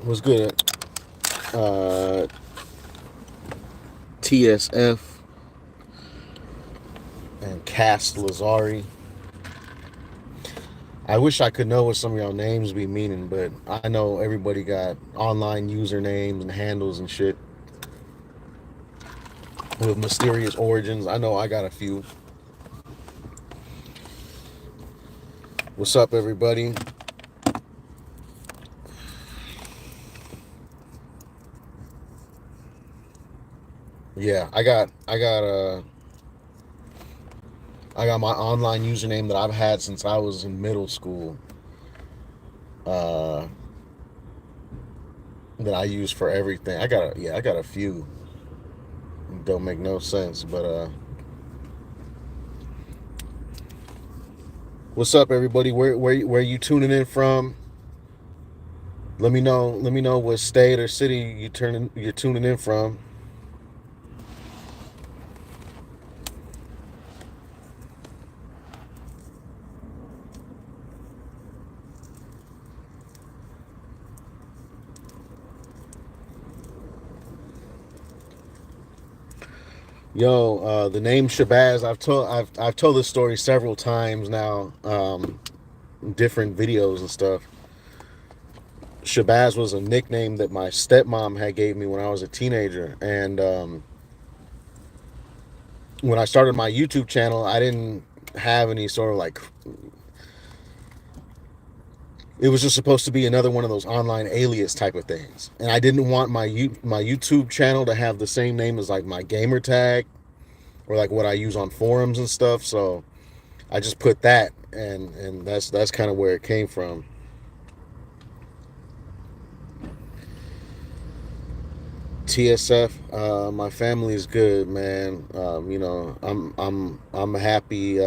What's good? TSF and Cast Lazari. I wish I could know what some of y'all names be meaning, but I know everybody got online usernames and handles and shit with mysterious origins. I know I got a few. What's up, everybody? Yeah, I got my online username that I've had since I was in middle school. Uh, that I use for everything. I got a few. Don't make no sense, but what's up, everybody? Where you tuning in from? Let me know. Let me know what state or city you're tuning in from. Yo, the name Shabaz. I've told this story several times now, different videos and stuff. Shabaz was a nickname that my stepmom had gave me when I was a teenager, and when I started my YouTube channel, I didn't have any sort of like. It was just supposed to be another one of those online alias type of things, and I didn't want my YouTube channel to have the same name as like my gamer tag or like what I use on forums and stuff. So I just put that, and that's kind of where it came from. TSF, my family is good, man. I'm happy.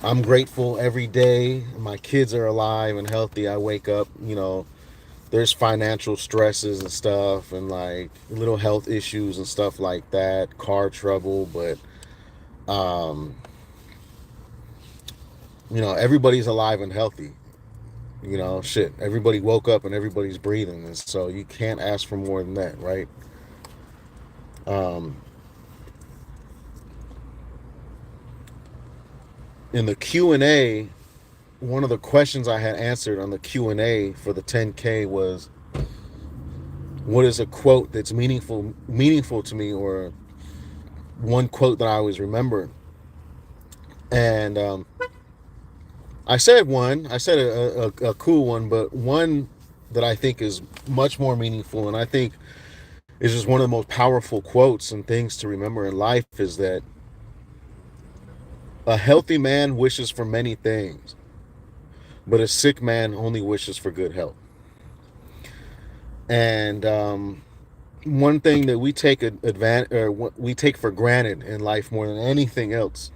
I'm grateful every day. My kids are alive and healthy. I wake up, there's financial stresses and stuff, and like little health issues and stuff like that, car trouble, but everybody's alive and healthy. Shit, everybody woke up and everybody's breathing, and so you can't ask for more than that, right? um in the Q&A, one of the questions I had answered on the Q&A for the 10K was, what is a quote that's meaningful to me, or one quote that I always remember? And I said a cool one, but one that I think is much more meaningful, and I think is just one of the most powerful quotes and things to remember in life, is that a healthy man wishes for many things, but a sick man only wishes for good health. And one thing that we take advantage, or we take for granted in life more than anything else,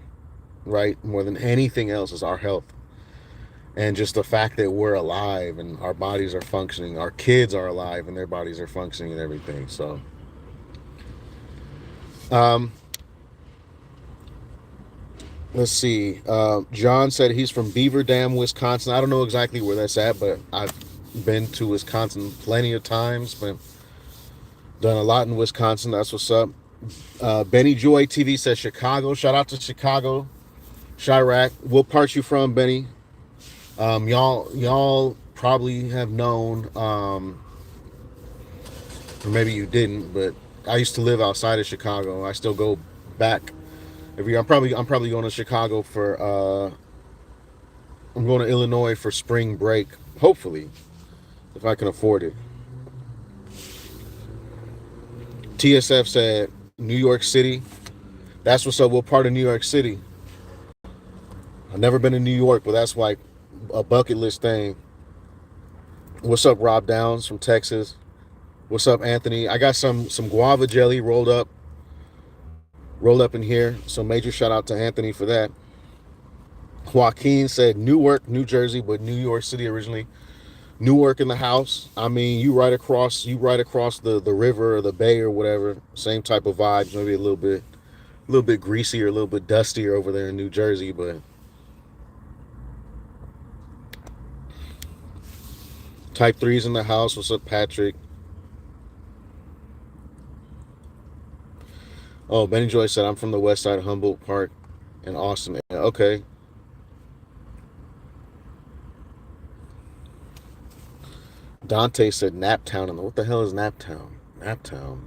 right? More than anything else, is our health. And just the fact that we're alive and our bodies are functioning, our kids are alive and their bodies are functioning and everything. So, um, let's see. John said he's from Beaver Dam, Wisconsin. I don't know exactly where that's at, but I've been to Wisconsin plenty of times, but done a lot in Wisconsin. That's what's up. Benny Joy TV says Chicago. Shout out to Chicago. Chirac. What part you from, Benny? Y'all probably have known, or maybe you didn't, but I used to live outside of Chicago. I still go back every year. I'm probably going to Chicago for I'm going to Illinois for spring break, hopefully, if I can afford it. TSF said New York City. That's what's up. What part of New York City? I've never been to New York, but that's like a bucket list thing. What's up, Rob Downs from Texas? What's up, Anthony? I got some guava jelly rolled up in here. So major shout out to Anthony for that. Joaquin said Newark, New Jersey, but New York City originally. Newark in the house. I mean, you right across the river or the bay or whatever. Same type of vibes. Maybe a little bit greasy or a little bit dustier over there in New Jersey, but Type 3's in the house. What's up, Patrick? Oh, Benny Joy said I'm from the west side of Humboldt Park in Austin. Okay. Dante said Naptown. What the hell is Naptown? Naptown.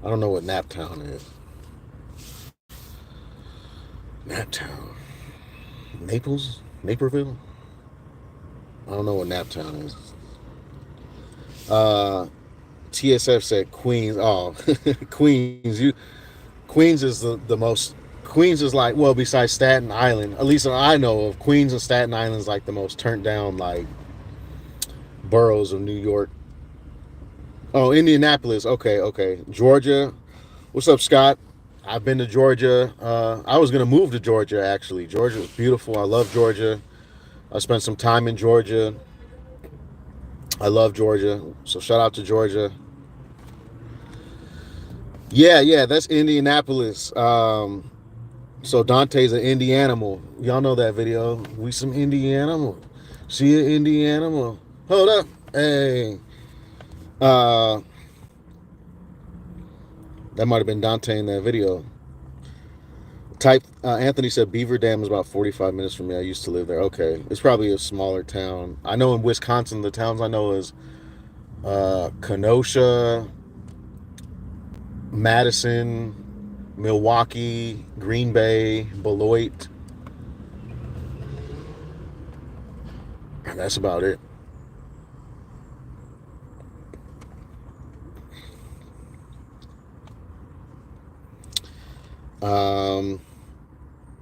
I don't know what Naptown is. Naptown. Naples? Naperville? I don't know what Naptown is. TSF said Queens. Oh, Queens. Queens is the most. Queens is like, well, besides Staten Island, at least I know of, Queens and Staten Island is like the most turned down like boroughs of New York. Oh, Indianapolis. Okay. Georgia. What's up, Scott? I've been to Georgia. I was gonna move to Georgia actually. Georgia is beautiful. I love Georgia. I spent some time in Georgia. I love Georgia. So shout out to Georgia. Yeah, that's Indianapolis. So Dante's an indie animal. Y'all know that video. We some indie animal. She an indie animal. Hold up. Hey. Uh that might have been Dante in that video. Anthony said Beaver Dam is about 45 minutes from me. I used to live there. Okay. It's probably a smaller town. I know in Wisconsin, the towns I know is Kenosha, Madison, Milwaukee, Green Bay, Beloit. And that's about it.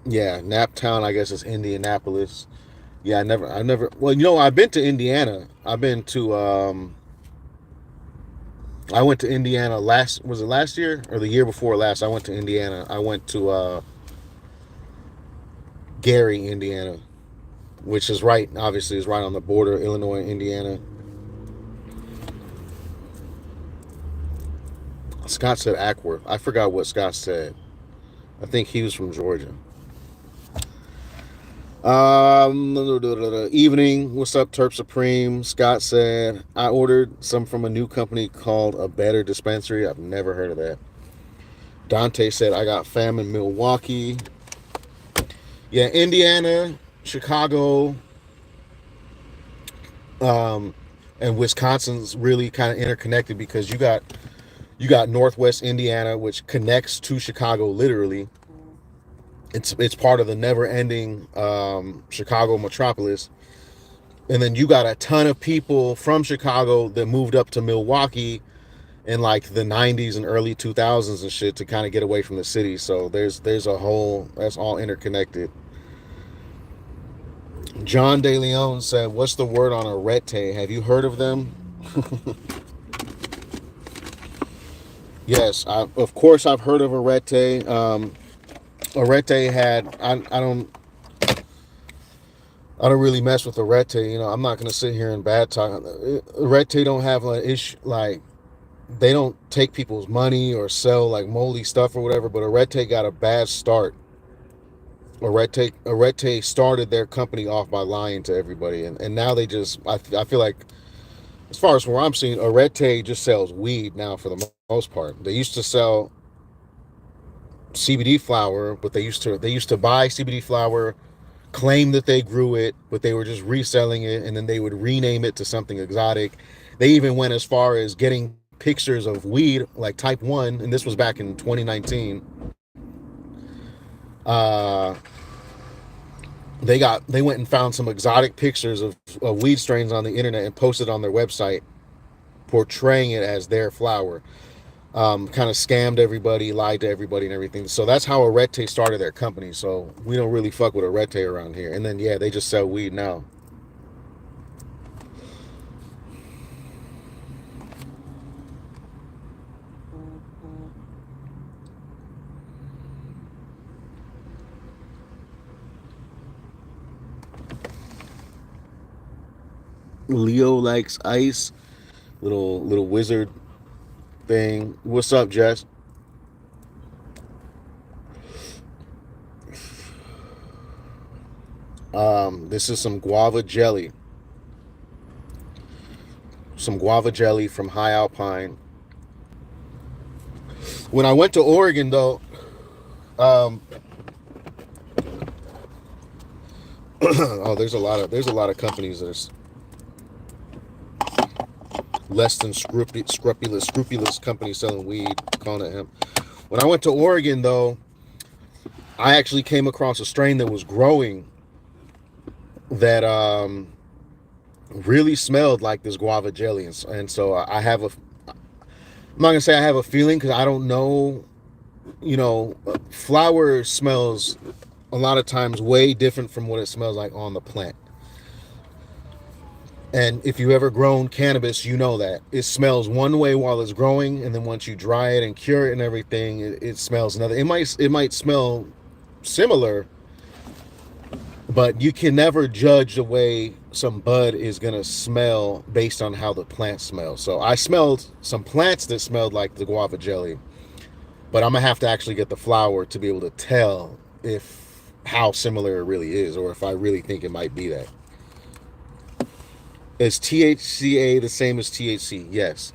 Yeah, Naptown, I guess, is Indianapolis. Yeah, I never. Well, I've been to Indiana. I went to Indiana was it last year or the year before last? I went to Indiana. I went to Gary, Indiana, which is obviously is right on the border, Illinois, Indiana. Scott said Ackworth. I forgot what Scott said. I think he was from Georgia. Evening. What's up, Terp Supreme? Scott said, I ordered some from a new company called A Better Dispensary. I've never heard of that. Dante said, I got fam in Milwaukee. Yeah, Indiana, Chicago, and Wisconsin's really kind of interconnected because you got Northwest Indiana, which connects to Chicago literally. It's part of the never-ending Chicago metropolis. And then you got a ton of people from Chicago that moved up to Milwaukee in like the 90s and early 2000s and shit to kind of get away from the city. So there's a whole, that's all interconnected. John De Leon said, what's the word on Arete? Have you heard of them? Yes, of course I've heard of Arete. Arete had, I don't really mess with Arete. I'm not gonna sit here and bad talk. Arete don't have an issue, like they don't take people's money or sell like moldy stuff or whatever. But Arete got a bad start. Arete started their company off by lying to everybody, and now they just, I feel like, as far as where I'm seeing, Arete just sells weed now for the most part. They used to sell CBD flower, but they used to buy CBD flower, claim that they grew it, but they were just reselling it, and then they would rename it to something exotic. They even went as far as getting pictures of weed like Type 1, and this was back in 2019. They went and found some exotic pictures of weed strains on the internet and posted on their website portraying it as their flower. kind of scammed everybody, lied to everybody and everything. So that's how Arete started their company. So we don't really fuck with Arete around here. And then, yeah, they just sell weed now. Leo likes ice. Little wizard thing. What's up, Jess? This is some guava jelly. Some guava jelly from High Alpine. When I went to Oregon, though, oh, there's a lot of companies that are less than scrupulous companies selling weed, calling it hemp. When I went to Oregon, though, I actually came across a strain that was growing that really smelled like this guava jelly, and so I have a. I'm not gonna say I have a feeling because I don't know. You know, flower smells a lot of times way different from what it smells like on the plant. And if you ever grown cannabis, you know that it smells one way while it's growing, and then once you dry it and cure it and everything, it smells another. It might smell similar, but you can never judge the way some bud is gonna smell based on how the plant smells. So I smelled some plants that smelled like the guava jelly, but I'm gonna have to actually get the flower to be able to tell if how similar it really is, or if I really think it might be that. Is THCA the same as THC? Yes.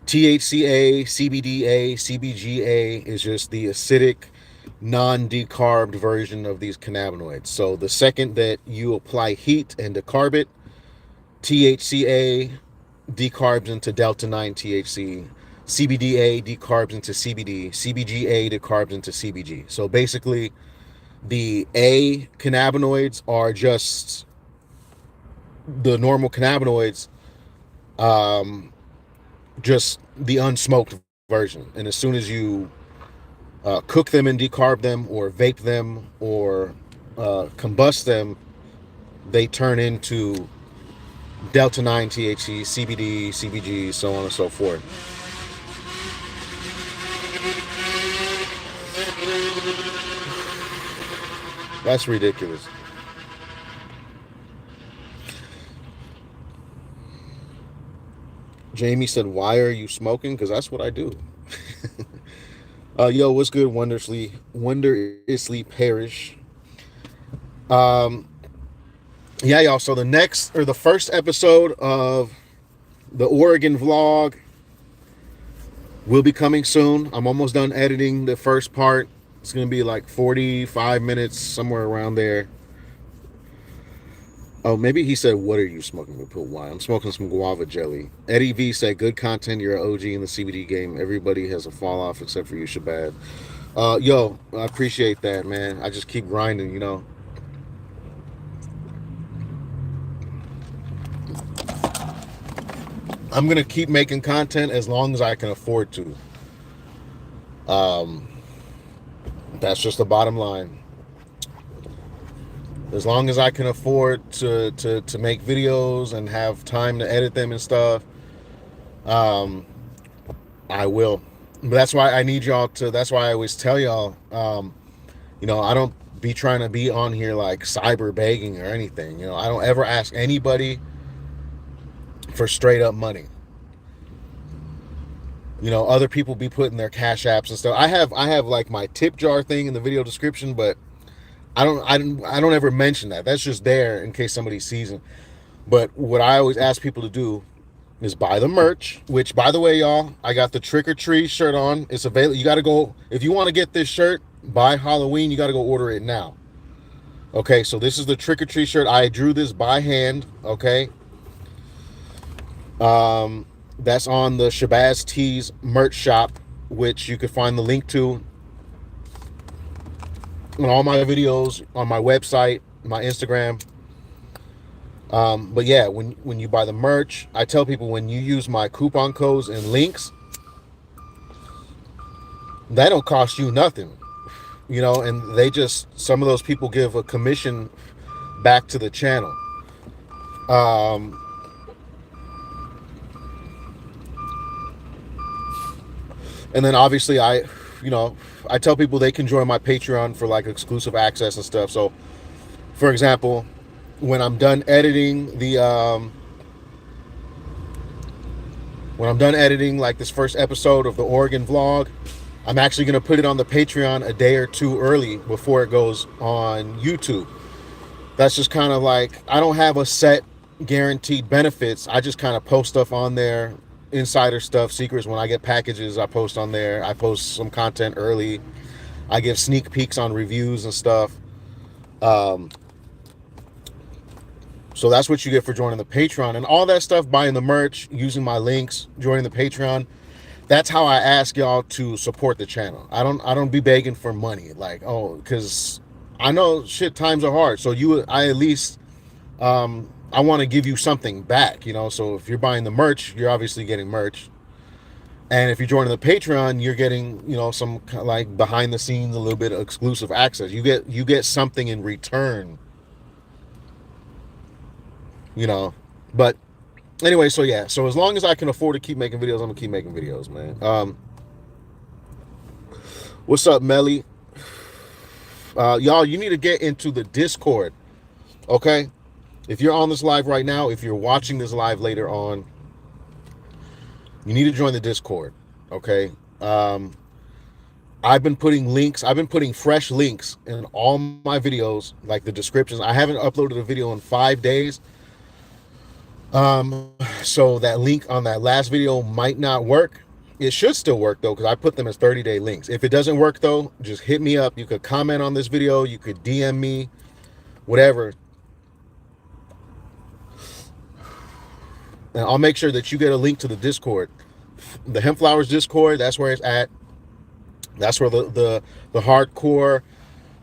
THCA, CBDA, CBGA is just the acidic, non-decarbed version of these cannabinoids. So the second that you apply heat and decarb it, THCA decarbs into delta 9 THC, CBDA decarbs into CBD, CBGA decarbs into CBG. So basically, the A cannabinoids are just the normal cannabinoids, just the unsmoked version. And as soon as you cook them and decarb them, or vape them, or combust them, they turn into delta 9 THC, CBD, CBG, so on and so forth. That's ridiculous. Jamie said, "Why are you smoking?" Because that's what I do. Yo, what's good, Wonderously Parish? Yeah, y'all. So the first episode of the Oregon vlog will be coming soon. I'm almost done editing the first part. It's gonna be like 45 minutes, somewhere around there. Oh, maybe he said, "What are you smoking?" We put why. I'm smoking some guava jelly. Eddie V said, "Good content. You're an OG in the CBD game. Everybody has a fall off except for you, Shabaz." Yo, I appreciate that, man. I just keep grinding, you know. I'm gonna keep making content as long as I can afford to. That's just the bottom line. As long as I can afford to make videos and have time to edit them and stuff, I will. But that's why I need y'all to. That's why I always tell y'all, you know, I don't be trying to be on here like cyber begging or anything. You know, I don't ever ask anybody for straight up money. You know, other people be putting their cash apps and stuff. I have like my tip jar thing in the video description, but I don't ever mention that. That's just there in case somebody sees it. But what I always ask people to do is buy the merch, which, by the way, y'all, I got the Trick or Treat shirt on. It's available. You got to go, if you want to get this shirt by Halloween, you got to go order it now. Okay, so this is the Trick or Treat shirt. I drew this by hand, okay? That's on the Shabaz Tees merch shop, which you can find the link to on all my videos on my website, my Instagram. But yeah, when you buy the merch, I tell people when you use my coupon codes and links, that don't cost you nothing, you know, and they just, some of those people give a commission back to the channel. Um, and then obviously you know, I tell people they can join my Patreon for like exclusive access and stuff. So, for example, when I'm done editing when I'm done editing like this first episode of the Oregon vlog, I'm actually going to put it on the Patreon a day or two early before it goes on YouTube. That's just kind of like, I don't have a set guaranteed benefits. I just kind of post stuff on there, insider stuff, secrets. When I get packages, I post on there. I post some content early. I give sneak peeks on reviews and stuff. So that's what you get for joining the Patreon, and all that stuff, buying the merch, using my links, joining the Patreon. That's how I ask y'all to support the channel. I don't be begging for money, like, oh, because I know shit, times are hard. So I at least, I want to give you something back, you know. So if you're buying the merch, you're obviously getting merch, and if you're joining the Patreon, you're getting, you know, some like behind the scenes, a little bit of exclusive access. You get something in return, you know. But anyway, so yeah, so as long as I can afford to keep making videos, I'm gonna keep making videos, man. What's up, Melly? Y'all, you need to get into the Discord, okay? If you're on this live right now, if you're watching this live later on, you need to join the Discord, okay? I've been putting fresh links in all my videos, like the descriptions. I haven't uploaded a video in 5 days. So that link on that last video might not work. It should still work though, because I put them as 30-day links. If it doesn't work though, just hit me up. You could comment on this video, you could DM me, whatever. And I'll make sure that you get a link to the Discord. The Hemp Flowers Discord, that's where it's at. That's where the hardcore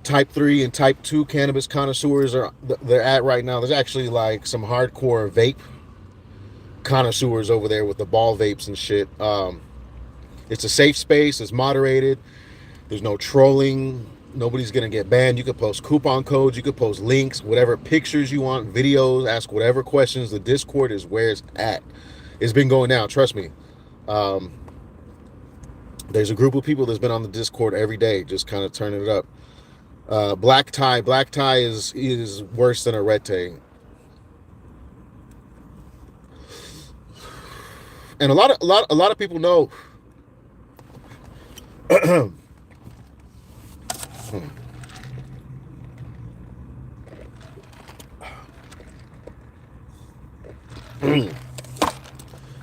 type 3 and type 2 cannabis connoisseurs they're at right now. There's actually like some hardcore vape connoisseurs over there with the ball vapes and shit. It's a safe space. It's moderated. There's no trolling. Nobody's gonna get banned. You could post coupon codes. You could post links, whatever pictures you want, videos, ask whatever questions. The Discord is where it's at. It's been going down. Trust me. There's a group of people that's been on the Discord every day, just kind of turning it up. Black Tie is worse than Arete. And a lot of people know.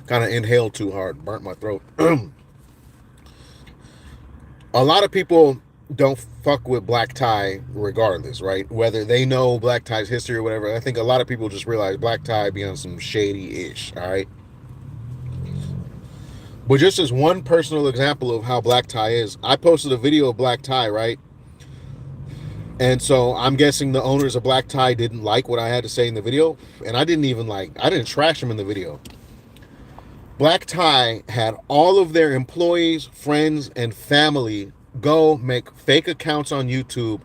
Kind of inhaled too hard, burnt my throat. A lot of people don't fuck with Black Tie regardless, right? Whether they know Black Tie's history or whatever. I think a lot of people just realize Black Tie be on some shady-ish, all right? But just as one personal example of how Black Tie is, I posted a video of Black Tie, right? And so I'm guessing the owners of Black Tie didn't like what I had to say in the video. And I didn't trash them in the video. Black Tie had all of their employees, friends, and family go make fake accounts on YouTube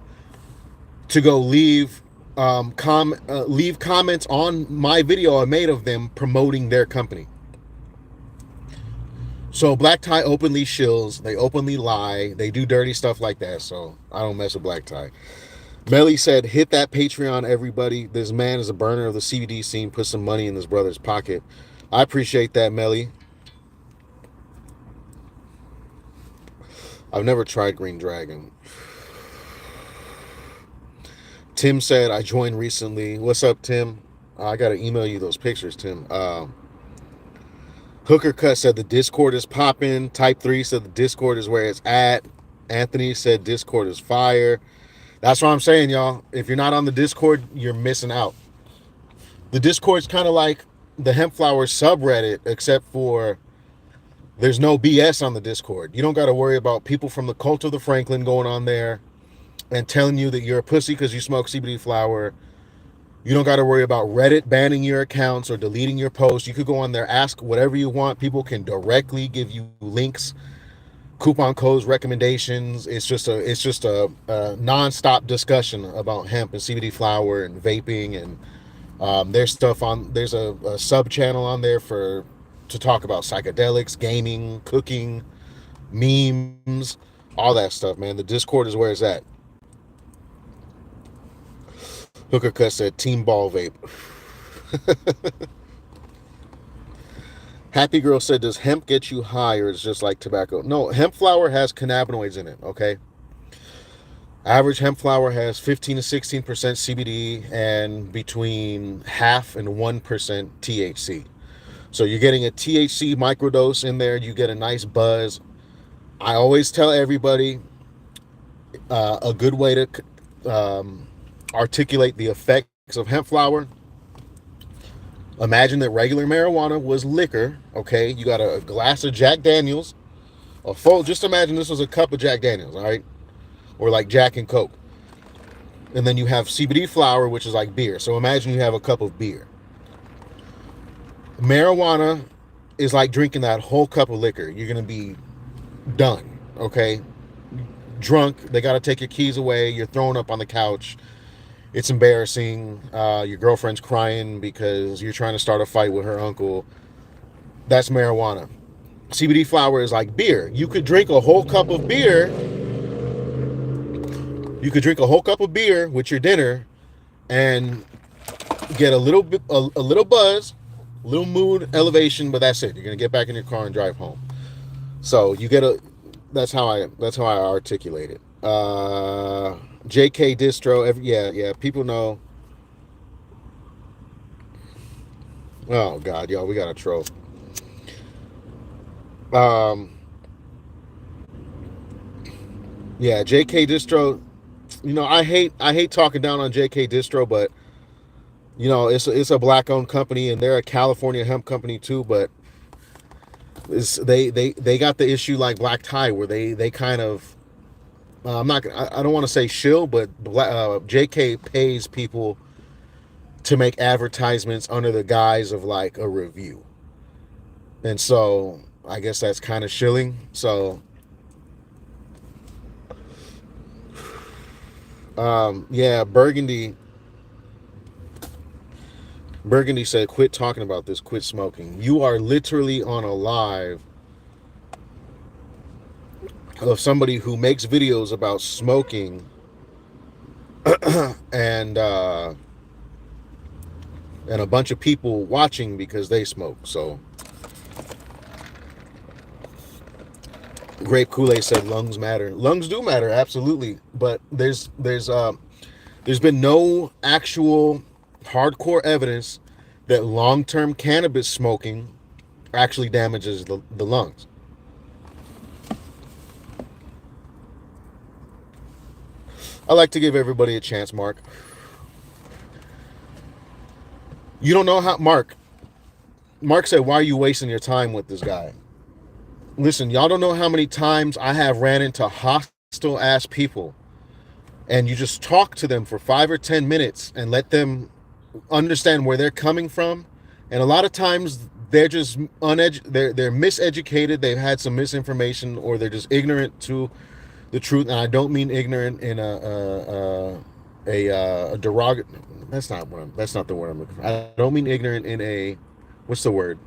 to go leave comments on my video I made of them promoting their company. So Black Tie openly shills, they openly lie, they do dirty stuff like that. So I don't mess with Black Tie. Melly said, hit that Patreon, everybody. This man is a burner of the CBD scene. Put some money in his brother's pocket. I appreciate that, Melly. I've never tried Green Dragon. Tim said, I joined recently. What's up, Tim? I got to email you those pictures, Tim. Hooker Cut said the Discord is popping. Type 3 said the Discord is where it's at. Anthony said Discord is fire. That's what I'm saying, y'all. If you're not on the Discord, you're missing out. The Discord's kind of like the Hemp Flowers subreddit, except for there's no BS on the Discord. You don't got to worry about people from the cult of the Franklin going on there. and telling you that you're a pussy because you smoke CBD flower. You don't got to worry about Reddit banning your accounts or deleting your posts. You could go on there, ask whatever you want. People can directly give you links, coupon codes, recommendations. It's just a nonstop discussion about hemp and CBD flower and vaping, and there's stuff on. There's a sub channel on there for to talk about psychedelics, gaming, cooking, memes, all that stuff, man. The Discord is where it's at. Hooker Cut said Team Ball Vape. Happy Girl said, does hemp get you high or is it just like tobacco? No, hemp flower has cannabinoids in it, okay? Average hemp flower has 15 to 16% CBD and between half and 1% THC. So you're getting a THC microdose in there. You get a nice buzz. I always tell everybody a good way to articulate the effects of hemp flower. Imagine that regular marijuana was liquor, okay? You got a glass of Jack Daniels, a full, just imagine this was a cup of Jack Daniels, all right? Or like Jack and Coke. And then you have CBD flower, which is like beer. So imagine you have a cup of beer. Marijuana is like drinking that whole cup of liquor. You're going to be done, okay? Drunk, they got to take your keys away. You're thrown up on the couch. It's embarrassing. Your girlfriend's crying because you're trying to start a fight with her uncle. That's marijuana. CBD flower is like beer. You could drink a whole cup of beer. You could drink a whole cup of beer with your dinner and get a little buzz, a little mood elevation, but that's it. You're gonna get back in your car and drive home. So you get a. That's how I articulate it. JK distro. Yeah. People know. Oh God, y'all, we got a troll. Yeah, JK distro. You know, I hate talking down on JK distro, but you know, it's a black owned company and they're a California hemp company too, but they got the issue like Black Tie where they kind of I don't want to say shill, but JK pays people to make advertisements under the guise of like a review, and so I guess that's kind of shilling. So yeah, Burgundy said, quit talking about this, quit smoking. You are literally on a live of somebody who makes videos about smoking and a bunch of people watching because they smoke. So Grape Kool-Aid said lungs matter. Lungs do matter, absolutely, but there's been no actual hardcore evidence that long-term cannabis smoking actually damages the lungs. I like to give everybody a chance, Mark. You don't know how... Mark said, why are you wasting your time with this guy? Listen, y'all don't know how many times I have ran into hostile-ass people and you just talk to them for 5 or 10 minutes and let them understand where they're coming from. And a lot of times they're just they're miseducated, they've had some misinformation, or they're just ignorant to the truth. And I don't mean ignorant in a derogatory. That's not the word I'm looking for. I don't mean ignorant in a, what's the word?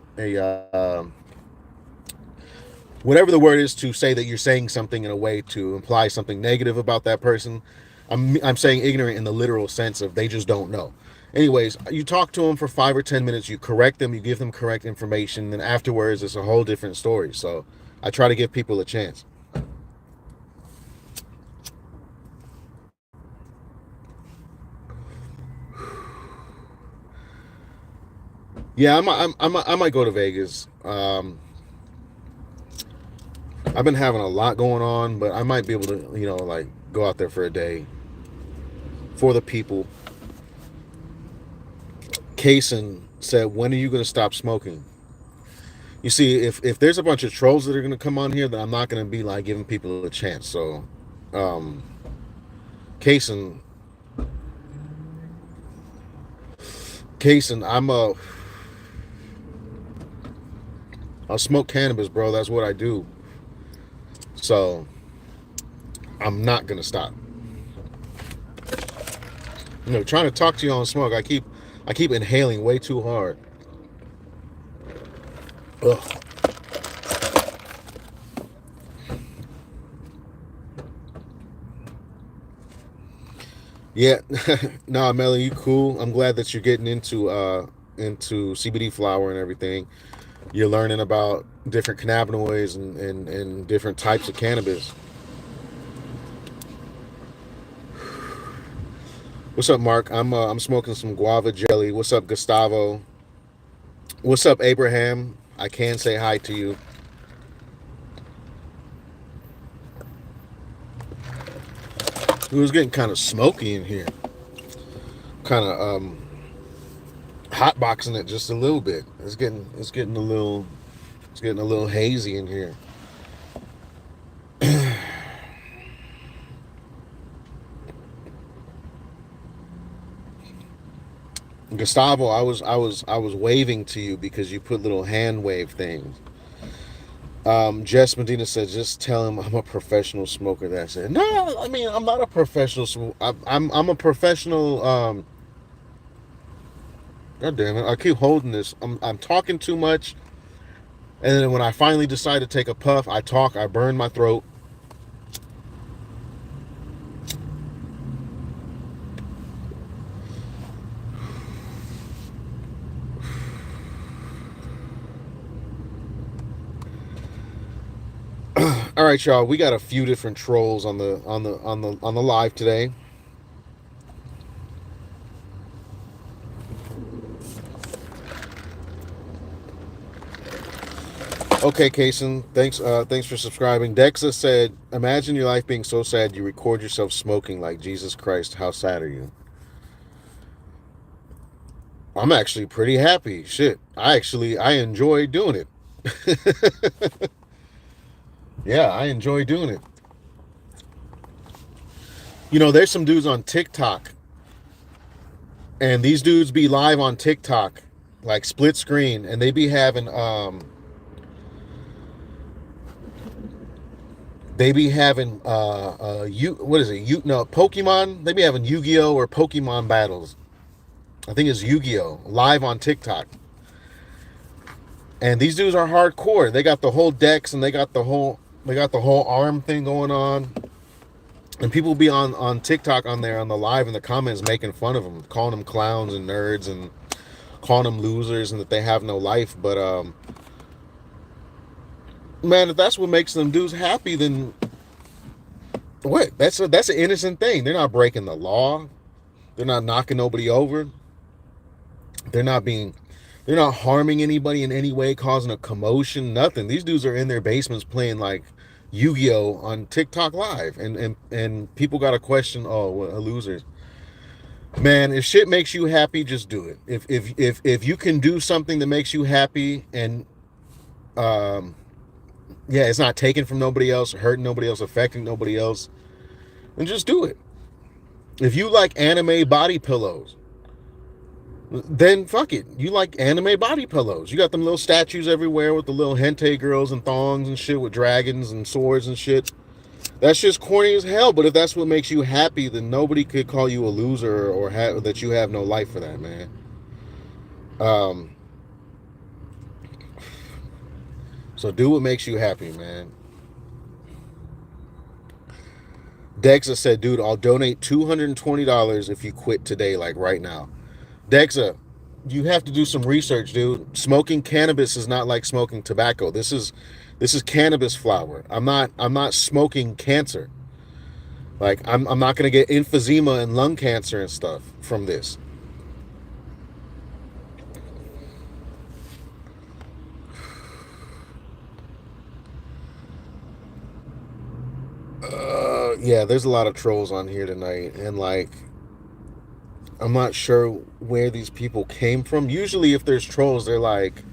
Whatever the word is to say that you're saying something in a way to imply something negative about that person. I'm saying ignorant in the literal sense of they just don't know. Anyways, you talk to them for 5 or 10 minutes, you correct them, you give them correct information, then afterwards it's a whole different story. So I try to give people a chance. Yeah, I might go to Vegas. I've been having a lot going on, but I might be able to, you know, like go out there for a day for the people. Kaysen said, when are you going to stop smoking? You see, if there's a bunch of trolls that are going to come on here, then I'm not going to be like giving people a chance. So Kason, I smoke cannabis, bro. That's what I do. So I'm not gonna stop. Trying to talk to you on smoke. I keep inhaling way too hard. Ugh. Yeah, nah, Melly, you cool. I'm glad that you're getting into CBD flower and everything. You're learning about different cannabinoids and different types of cannabis. What's up, Mark? I'm smoking some guava jelly. What's up, Gustavo? What's up, Abraham? I can say hi to you. It was getting kind of smoky in here. Kind of hotboxing it just a little bit. It's getting a little hazy in here. Gustavo, I was waving to you because you put little hand wave things. Jess Medina said, just tell him I'm a professional smoker. That's it. No, I mean, I'm not a professional smoker. I'm a professional. God damn it! I keep holding this. I'm talking too much, and then when I finally decide to take a puff, I talk. I burn my throat. All right, y'all. We got a few different trolls on the live today. Okay, Kason. Thanks for subscribing. Dexa said, "Imagine your life being so sad you record yourself smoking. Like Jesus Christ, how sad are you?" I'm actually pretty happy. Shit, I enjoy doing it. Yeah, I enjoy doing it. There's some dudes on TikTok, and these dudes be live on TikTok, like split screen, and they be having what is it? Pokemon. They be having Yu-Gi-Oh or Pokemon battles. I think it's Yu-Gi-Oh live on TikTok. And these dudes are hardcore. They got the whole decks and they got the whole arm thing going on. And people be on TikTok on there on the live in the comments making fun of them, calling them clowns and nerds and calling them losers and that they have no life. But man, if that's what makes them dudes happy, then what? That's an innocent thing. They're not breaking the law. They're not knocking nobody over. They're not harming anybody in any way, causing a commotion, nothing. These dudes are in their basements playing like Yu-Gi-Oh on TikTok live, and people got a question. Oh, what losers. Man, if shit makes you happy, just do it. If you can do something that makes you happy, and yeah, it's not taken from nobody else, hurting nobody else, affecting nobody else, then just do it. If you like anime body pillows, then fuck it. You like anime body pillows. You got them little statues everywhere with the little hentai girls and thongs and shit with dragons and swords and shit. That's just corny as hell. But if that's what makes you happy, then nobody could call you a loser or that you have no life for that, man. So do what makes you happy, man. Dexa said, dude, I'll donate $220 if you quit today, like right now. Dexa, you have to do some research, dude. Smoking cannabis is not like smoking tobacco. This is cannabis flower. I'm not smoking cancer. Like I'm not gonna get emphysema and lung cancer and stuff from this. Yeah, there's a lot of trolls on here tonight, and like I'm not sure where these people came from. Usually if there's trolls, they're like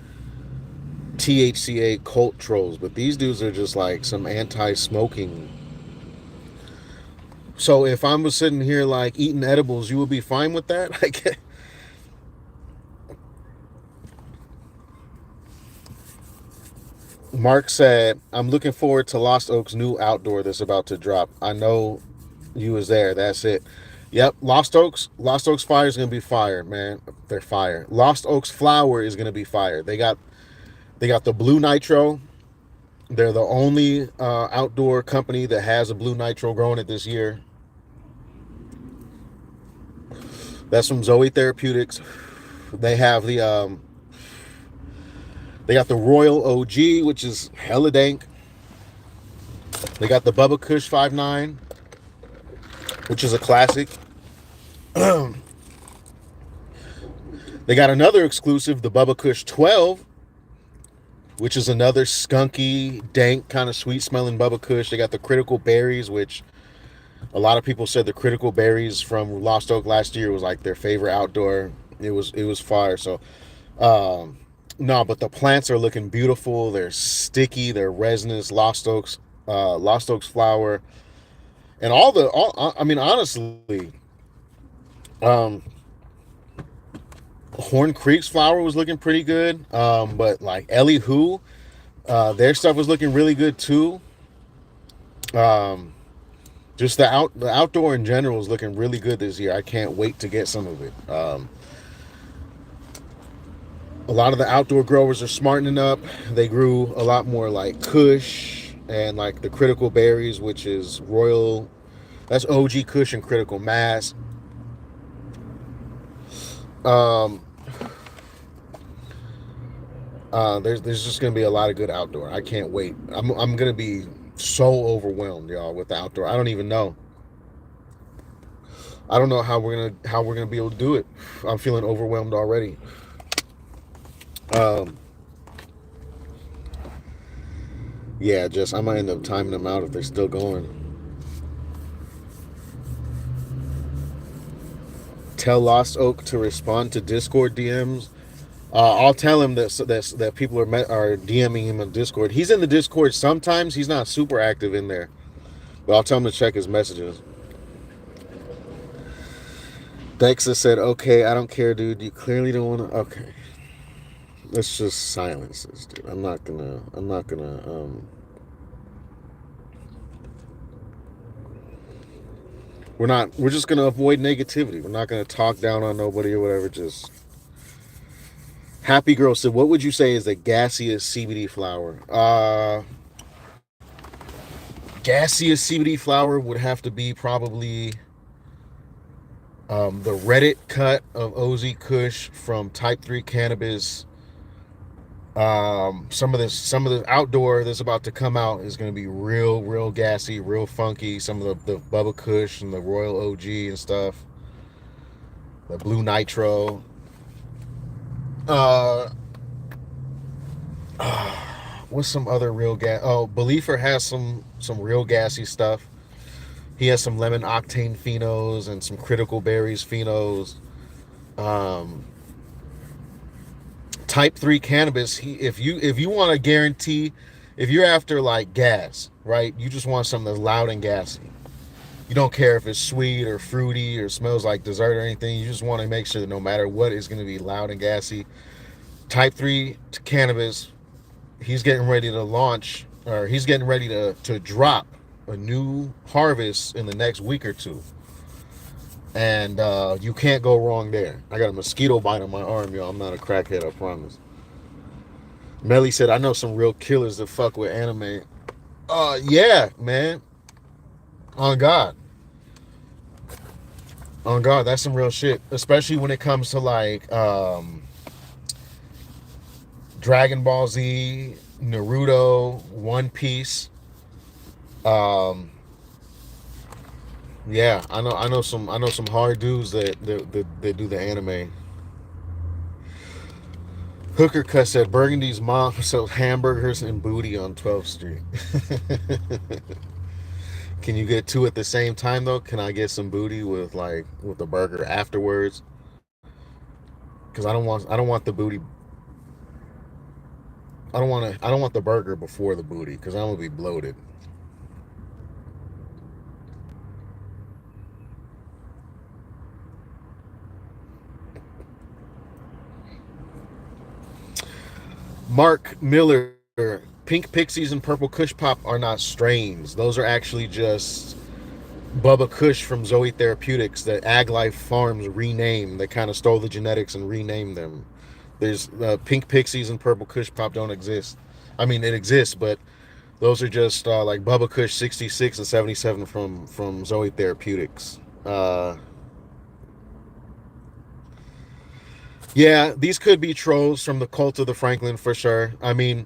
THCA cult trolls, but these dudes are just like some anti-smoking So if I was sitting here like eating edibles, you would be fine with that? Like, Mark said, I'm looking forward to Lost Oaks' new outdoor that's about to drop. I know you was there. That's it. Yep, Lost Oaks Fire is gonna be fire, man. They're fire. Lost Oaks Flower is gonna be fire. They got the blue nitro. They're the only outdoor company that has a blue nitro growing it this year. That's from Zoe Therapeutics. They have they got the Royal OG, which is hella dank. They got the Bubba Kush 5.9, which is a classic. They got another exclusive, the Bubba Kush 12, which is another skunky, dank, kind of sweet smelling Bubba Kush. They got the Critical Berries, which a lot of people said the Critical Berries from Lost Oak last year was like their favorite outdoor. It was fire. So no, but the plants are looking beautiful. They're sticky. They're resinous. Lost Oaks flower, and all. I mean, honestly, um, Horn Creek's flower was looking pretty good. But like Ellie Who, their stuff was looking really good too. Um, just the outdoor in general is looking really good this year. I can't wait to get some of it. A lot of the outdoor growers are smartening up. They grew a lot more like Kush and like the Critical Berries, which is Royal. That's OG Kush and Critical Mass. Um, there's just gonna be a lot of good outdoor. I can't wait. I'm gonna be so overwhelmed, y'all, with the outdoor. I don't even know. I don't know how we're gonna be able to do it. I'm feeling overwhelmed already. Um, yeah, just I might end up timing them out if they're still going. Tell Lost Oak to respond to Discord DMs. I'll tell him that people are DMing him on Discord. He's in the Discord sometimes. He's not super active in there, but I'll tell him to check his messages. Dexa said, "Okay, I don't care, dude. You clearly don't want to." Okay, let's just silence this, dude. I'm not gonna. We're not. We're just gonna avoid negativity. We're not gonna talk down on nobody or whatever. Just Happy Girl said, "What would you say is the gassiest CBD flower?" Gassiest CBD flower would have to be probably the Reddit cut of OZ Kush from Type 3 Cannabis. Some of the outdoor that's about to come out is going to be real gassy, real funky. Some of the Bubba Kush and the Royal OG and stuff. The Blue Nitro. Uh, what's some other real gas? Oh, Beliefer has some real gassy stuff. He has some lemon octane phenos and some critical berries phenos. Um, Type 3 Cannabis. If you want to guarantee, if you're after like gas, right? You just want something that's loud and gassy. You don't care if it's sweet or fruity or smells like dessert or anything. You just want to make sure that no matter what, it's going to be loud and gassy. Type 3 Cannabis. He's getting ready to launch, or he's getting ready to drop a new harvest in the next week or two. And you can't go wrong there. I got a mosquito bite on my arm, y'all. I'm not a crackhead, I promise. Melly said, I know some real killers that fuck with anime. Yeah, man. On God. On God, that's some real shit. Especially when it comes to like Dragon Ball Z, Naruto, One Piece. Um, yeah, I know some hard dudes that do the anime. Hooker Cut said Burgundy's mom sells hamburgers and booty on 12th Street. Can you get two at the same time though? Can I get some booty with the burger afterwards? Because I don't want the booty. I don't want the burger before the booty because I'm gonna be bloated. Mark Miller, Pink Pixies and Purple Kush Pop are not strains. Those are actually just Bubba Kush from Zoe Therapeutics that Ag Life Farms renamed. They kind of stole the genetics and renamed them. There's Pink Pixies and Purple Kush Pop don't exist. I mean, it exists, but those are just like Bubba Kush 66 and 77 from Zoe Therapeutics. Yeah, these could be trolls from the cult of the Franklin for sure. I mean,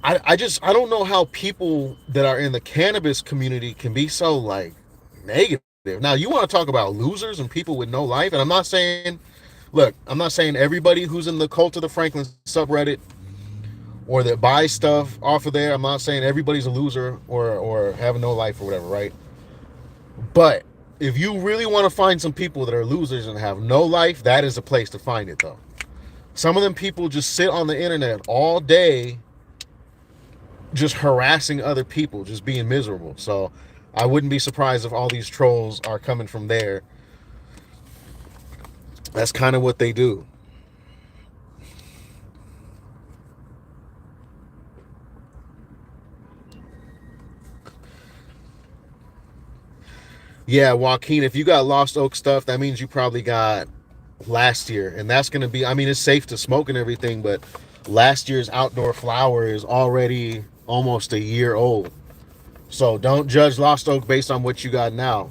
I don't know how people that are in the cannabis community can be so like negative. Now you want to talk about losers and people with no life, and I'm not saying, look, I'm not saying everybody who's in the cult of the Franklin subreddit or that buys stuff off of there. I'm not saying everybody's a loser or having no life or whatever, right? But if you really want to find some people that are losers and have no life, that is a place to find it though. Some of them people just sit on the internet all day just harassing other people, just being miserable. So I wouldn't be surprised if all these trolls are coming from there. That's kind of what they do. Yeah, Joaquin, if you got Lost Oak stuff, that means you probably got last year. And that's going to be, I mean, it's safe to smoke and everything, but last year's outdoor flower is already almost a year old. So don't judge Lost Oak based on what you got now.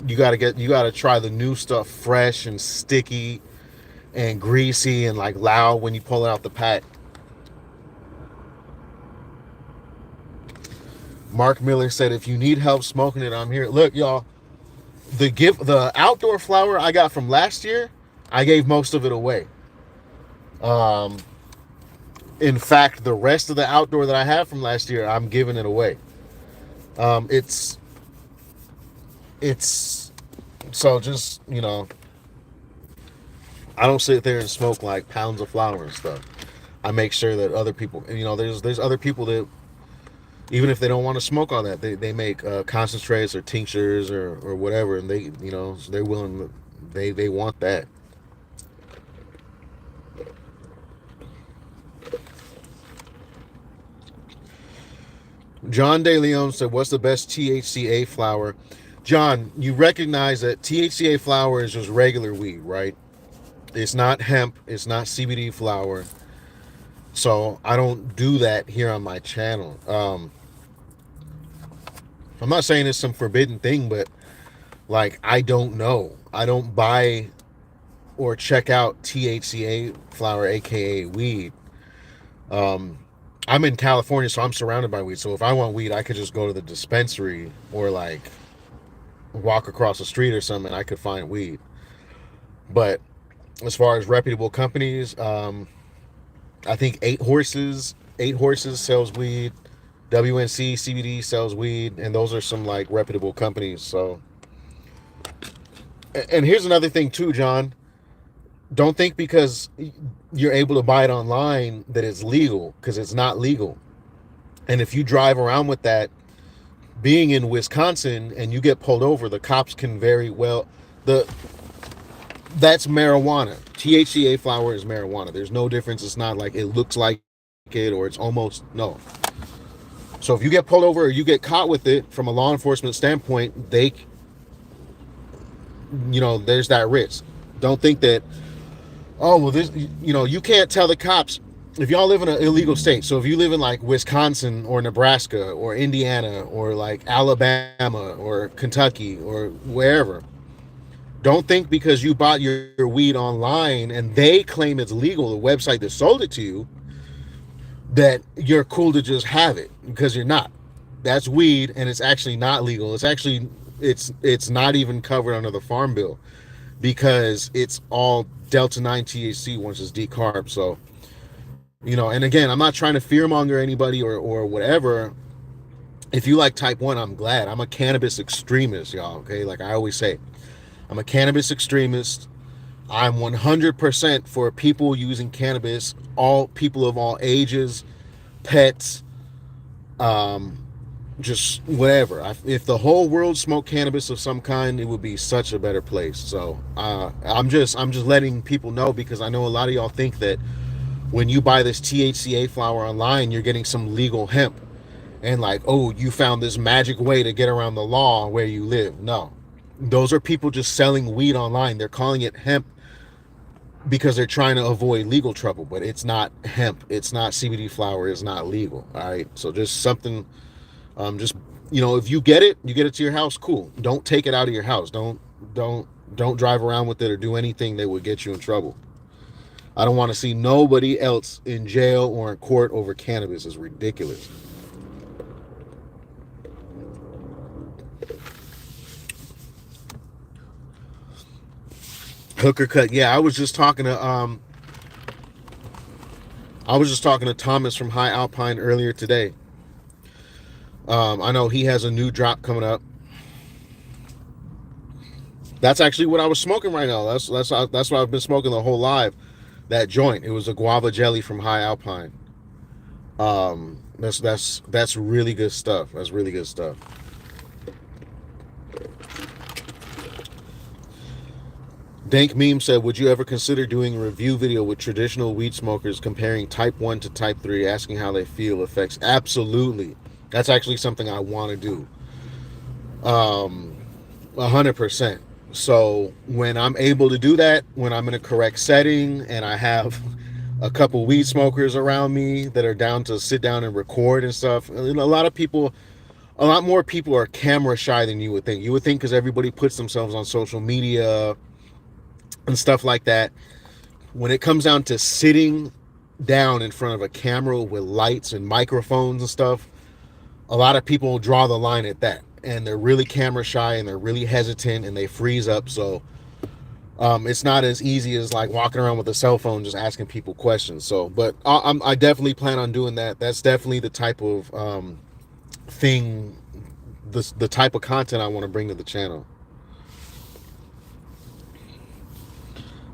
You gotta try the new stuff fresh and sticky and greasy and like loud when you pull it out the pack. Mark Miller said, if you need help smoking it, I'm here. Look, y'all, the outdoor flower I got from last year, I gave most of it away. Um, in fact, the rest of the outdoor that I have from last year, I'm giving it away. It's so just, I don't sit there and smoke like pounds of flower and stuff. I make sure that other people, there's other people that even if they don't want to smoke all that, they make concentrates or tinctures or whatever, and they're willing, they want that. John De Leon said, what's the best THCA flower? John, you recognize that THCA flower is just regular weed, right? It's not hemp, it's not CBD flower. So I don't do that here on my channel. I'm not saying it's some forbidden thing, but like, I don't know. I don't buy or check out THCA flower, aka weed. I'm in California, so I'm surrounded by weed. So if I want weed, I could just go to the dispensary or like walk across the street or something, and I could find weed. But as far as reputable companies, I think Eight Horses sells weed. WNC CBD sells weed, and those are some like reputable companies. So, and here's another thing too, John. Don't think because you're able to buy it online that it's legal, because it's not legal. And if you drive around with that, being in Wisconsin, and you get pulled over, the cops can very well that's marijuana. THCA flower is marijuana. There's no difference. It's not like it looks like it or it's almost, no. So if you get pulled over or you get caught with it, from a law enforcement standpoint, there's that risk. Don't think that, oh, well, this, you can't tell the cops. If y'all live in an illegal state, so if you live in like Wisconsin or Nebraska or Indiana or like Alabama or Kentucky or wherever, don't think because you bought your weed online and they claim it's legal, the website that sold it to you, that you're cool to just have it, because you're not. That's weed, and it's actually not legal. It's not even covered under the Farm Bill, because it's all Delta 9 THC once it's decarb. So, and again, I'm not trying to fearmonger anybody or whatever. If you like type 1, I'm glad. I'm a cannabis extremist, y'all, okay? Like I always say, I'm a cannabis extremist. I'm 100% for people using cannabis, all people of all ages, pets, just whatever. If the whole world smoked cannabis of some kind, it would be such a better place. So I'm just letting people know, because I know a lot of y'all think that, when you buy this THCA flower online, you're getting some legal hemp. And like, oh, you found this magic way to get around the law where you live. No. Those are people just selling weed online. They're calling it hemp because they're trying to avoid legal trouble, but it's not hemp. It's not CBD flower. It's not legal. All right. So just something, just, if you get it to your house. Cool. Don't take it out of your house. Don't drive around with it or do anything that would get you in trouble. I don't want to see nobody else in jail or in court over cannabis. It's ridiculous. Hooker cut. Yeah, I was just talking to Thomas from High Alpine earlier today. I know he has a new drop coming up. That's actually what I was smoking right now. That's what I've been smoking the whole live. That joint. It was a guava jelly from High Alpine. That's really good stuff. That's really good stuff. Dank Meme said, would you ever consider doing a review video with traditional weed smokers comparing type 1 to type 3, asking how they feel effects? Absolutely. That's actually something I want to do. 100%. So when I'm able to do that, when I'm in a correct setting and I have a couple weed smokers around me that are down to sit down and record and stuff, a lot more people are camera shy than you would think. You would think because everybody puts themselves on social media and stuff like that. When it comes down to sitting down in front of a camera with lights and microphones and stuff, a lot of people draw the line at that, and they're really camera shy and they're really hesitant and they freeze up. So it's not as easy as like walking around with a cell phone just asking people questions. So, but I definitely plan on doing that. That's definitely the type of thing, the type of content I want to bring to the channel.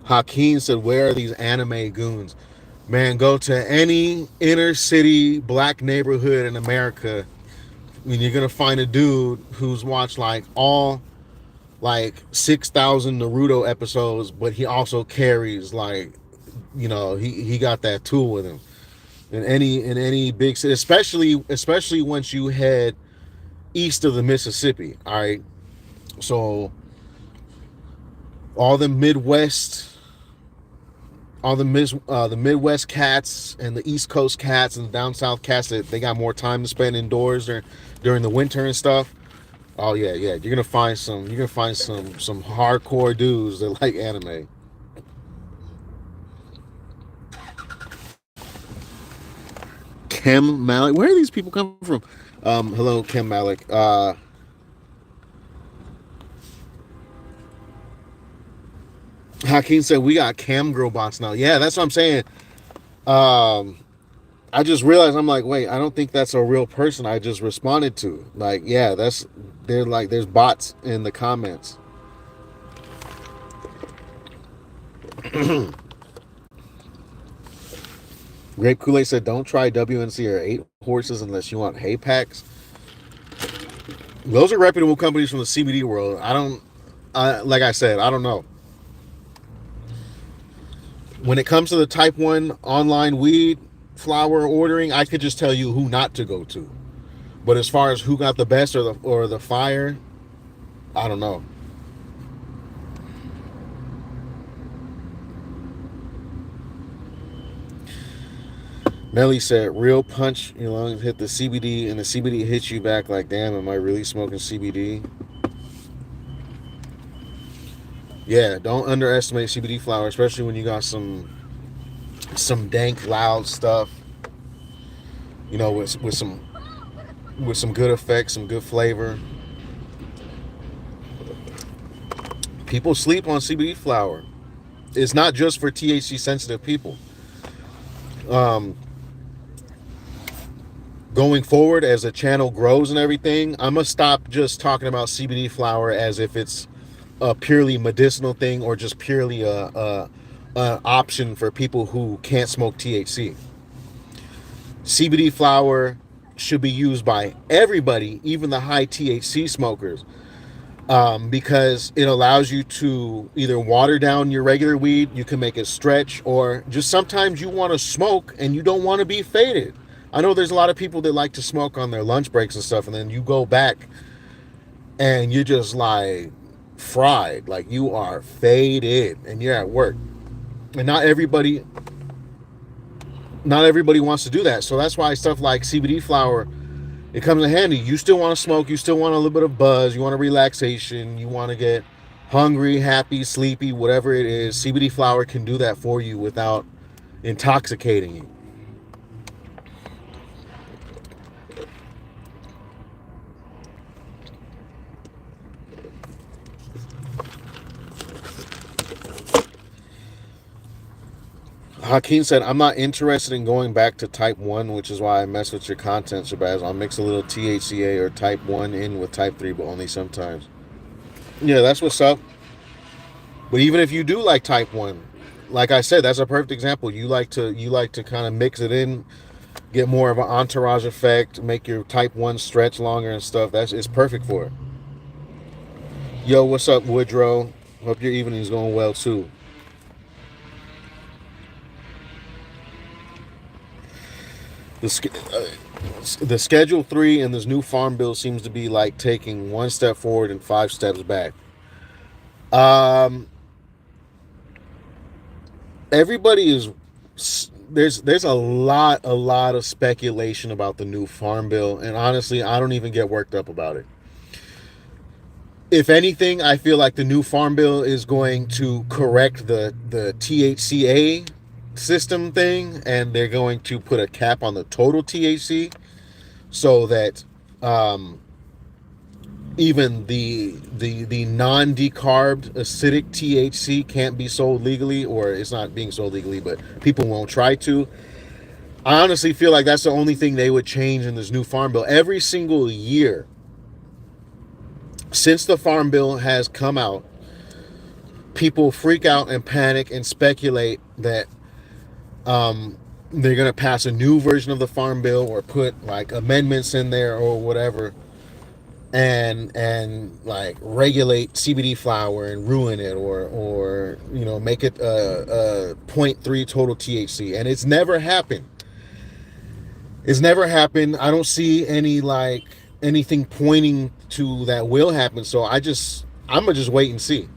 Hakeem said, where are these anime goons? Man, go to any inner city black neighborhood in America. I mean, you're going to find a dude who's watched like all 6,000 Naruto episodes, but he also carries he got that tool with him. In any big city, especially once you head east of the Mississippi. All right. So all the Midwest cats and the East Coast cats and the down south cats, that they got more time to spend indoors during the winter and stuff. Oh yeah. You're gonna find some hardcore dudes that like anime. Kim Malik, where are these people coming from? Hello, Kim Malik. Hakeem said, we got cam girl bots now. Yeah, that's what I'm saying. I just realized, I'm like, wait, I don't think that's a real person I just responded to. Like, yeah, there's bots in the comments. Grape Kool-Aid said, don't try WNC or 8 Horses unless you want hay packs. Those are reputable companies from the CBD world. Like I said, I don't know. When it comes to the type 1 online weed flower ordering, I could just tell you who not to go to. But as far as who got the best or the fire, I don't know. Melly said, real punch, hit the CBD and the CBD hits you back like, damn, am I really smoking CBD? Yeah, don't underestimate CBD flower, especially when you got some dank, loud stuff. With some good effects, some good flavor. People sleep on CBD flower. It's not just for THC sensitive people. Going forward, as the channel grows and everything, I'm gonna stop just talking about CBD flower as if it's a purely medicinal thing or just purely a option for people who can't smoke THC. CBD flower should be used by everybody, even the high THC smokers. because it allows you to either water down your regular weed, you can make it stretch, or just sometimes you want to smoke and you don't want to be faded. I know there's a lot of people that like to smoke on their lunch breaks and stuff, and then you go back and you're just like fried, like you are faded, and you're at work. And not everybody wants to do that. So that's why stuff like CBD flower, it comes in handy. You still want to smoke, you still want a little bit of buzz, you want a relaxation, you want to get hungry, happy, sleepy, whatever it is. CBD flower can do that for you without intoxicating you. Hakeem said, I'm not interested in going back to type 1, which is why I mess with your content, Shabaz. I'll mix a little THCA or type 1 in with type 3, but only sometimes. Yeah, that's what's up. But even if you do like type 1, like I said, that's a perfect example. You like to kind of mix it in, get more of an entourage effect, make your type 1 stretch longer and stuff. It's perfect for it. Yo, what's up, Woodrow? Hope your evening's going well too. The Schedule 3 and this new farm bill seems to be like taking one step forward and 5 steps back. Um, everybody is there's a lot of speculation about the new farm bill, and honestly, I don't even get worked up about it. If anything, I feel like the new farm bill is going to correct the THCA system thing, and they're going to put a cap on the total THC so that even the non-decarbed acidic THC can't be sold legally, or it's not being sold legally, but people won't try to. I honestly feel like that's the only thing they would change in this new farm bill. Every single year since the farm bill has come out, people freak out and panic and speculate that they're going to pass a new version of the farm bill or put like amendments in there or whatever, and like regulate CBD flower and ruin it, or make it a 0.3 total THC, and it's never happened. It's never happened. I don't see anything pointing to that will happen. So I'm gonna just wait and see.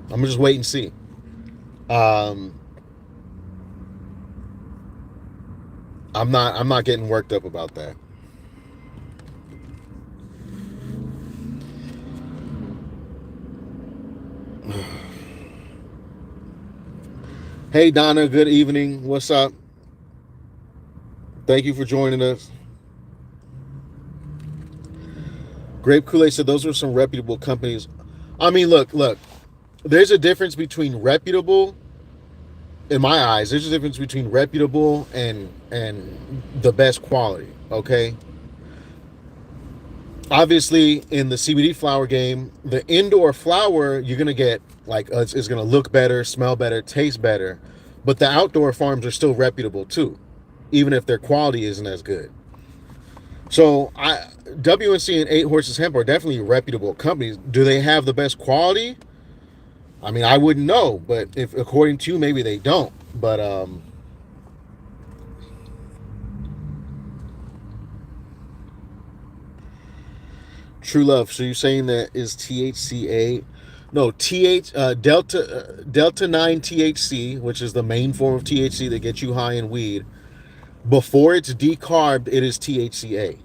I'm gonna just wait and see. Um, I'm not getting worked up about that. Hey Donna, good evening. What's up? Thank you for joining us. Grape Kool-Aid said those were some reputable companies. I mean, look. There's a difference between reputable, in my eyes. There's a difference between reputable and the best quality. Okay. Obviously, in the CBD flower game, the indoor flower you're gonna get like it's gonna look better, smell better, taste better, but the outdoor farms are still reputable too, even if their quality isn't as good. So WNC and Eight Horses Hemp are definitely reputable companies. Do they have the best quality? I mean, I wouldn't know, but if according to you, maybe they don't. But True Love. So you're saying that is THCA? No, Delta 9 THC, which is the main form of THC that gets you high in weed. Before it's decarbed, it is THCA.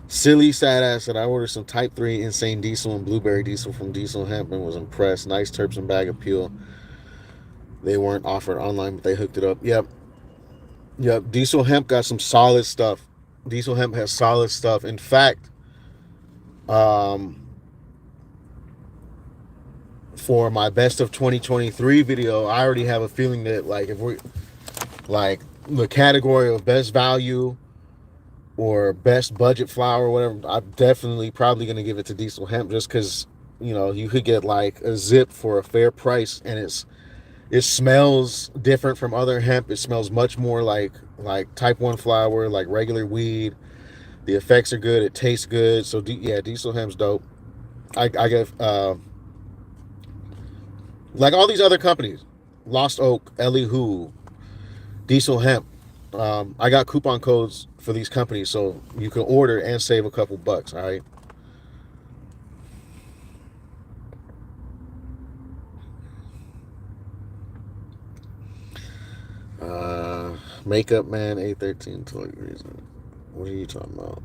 Silly sad ass said I ordered some Type 3 Insane Diesel and Blueberry Diesel from Diesel Hemp and was impressed. Nice terps and bag appeal. They weren't offered online, but they hooked it up. Yep. Diesel Hemp got some solid stuff. Diesel Hemp has solid stuff. In fact, for my best of 2023 video, I already have a feeling that like if we like the category of best value or best budget flower or whatever, I'm definitely probably going to give it to Diesel Hemp, just because you could get like a zip for a fair price, and It smells different from other hemp. It smells much more like type 1 flower, like regular weed. The effects are good. It tastes good. So yeah, diesel hemp's dope. I get like all these other companies, Lost Oak, Elihu, Diesel Hemp. I got coupon codes for these companies, so you can order and save a couple bucks. All right. Makeup man, 813 reason. What are you talking about?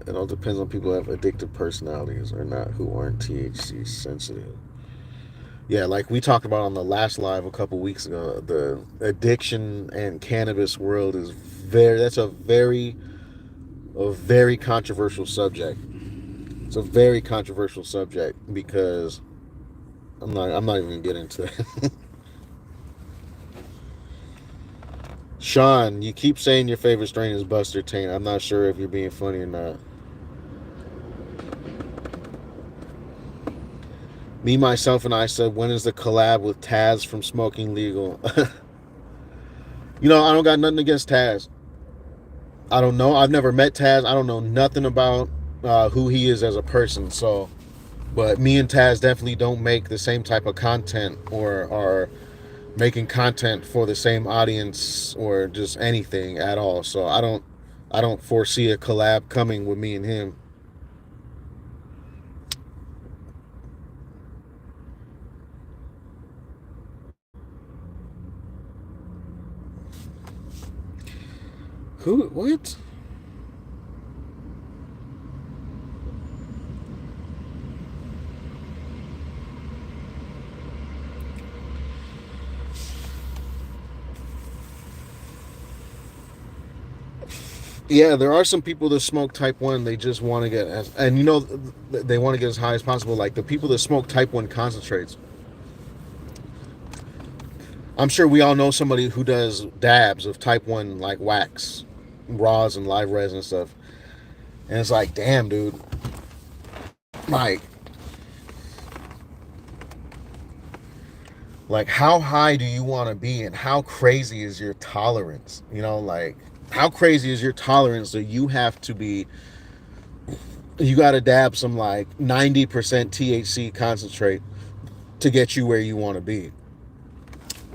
It all depends on people who have addictive personalities or not, who aren't THC sensitive. Yeah, like we talked about on the last live a couple weeks ago, the addiction and cannabis world is a very controversial subject. It's a very controversial subject because I'm not even gonna get into it. Sean, you keep saying your favorite strain is Buster Taint. I'm not sure if you're being funny or not. Me, myself, and I said, when is the collab with Taz from Smoking Legal? I don't got nothing against Taz. I don't know. I've never met Taz. I don't know nothing about who he is as a person. So, but me and Taz definitely don't make the same type of content or are making content for the same audience or just anything at all. So I don't foresee a collab coming with me and him. Who? What? Yeah, there are some people that smoke type 1, they just want to get and they want to get as high as possible. Like the people that smoke type 1 concentrates. I'm sure we all know somebody who does dabs of type 1 like wax, raws and live resin and stuff. And it's like, damn, dude. Like like how high do you want to be and how crazy is your tolerance? Like how crazy is your tolerance that you got to dab some like 90% THC concentrate to get you where you want to be.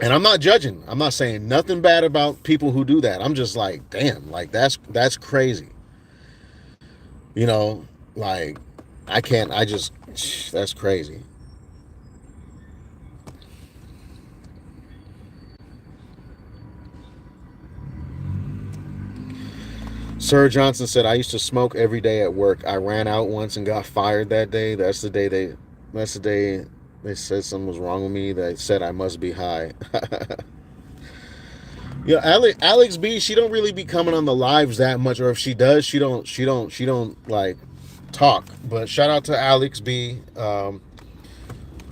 And I'm not judging. I'm not saying nothing bad about people who do that. I'm just like, damn, like that's crazy. You know, like I can't. I just that's crazy. Sir Johnson said, I used to smoke every day at work. I ran out once and got fired that day. That's the day they said something was wrong with me. They said I must be high. Alex B, she don't really be coming on the lives that much, or if she does, she don't like talk. But shout out to Alex B. A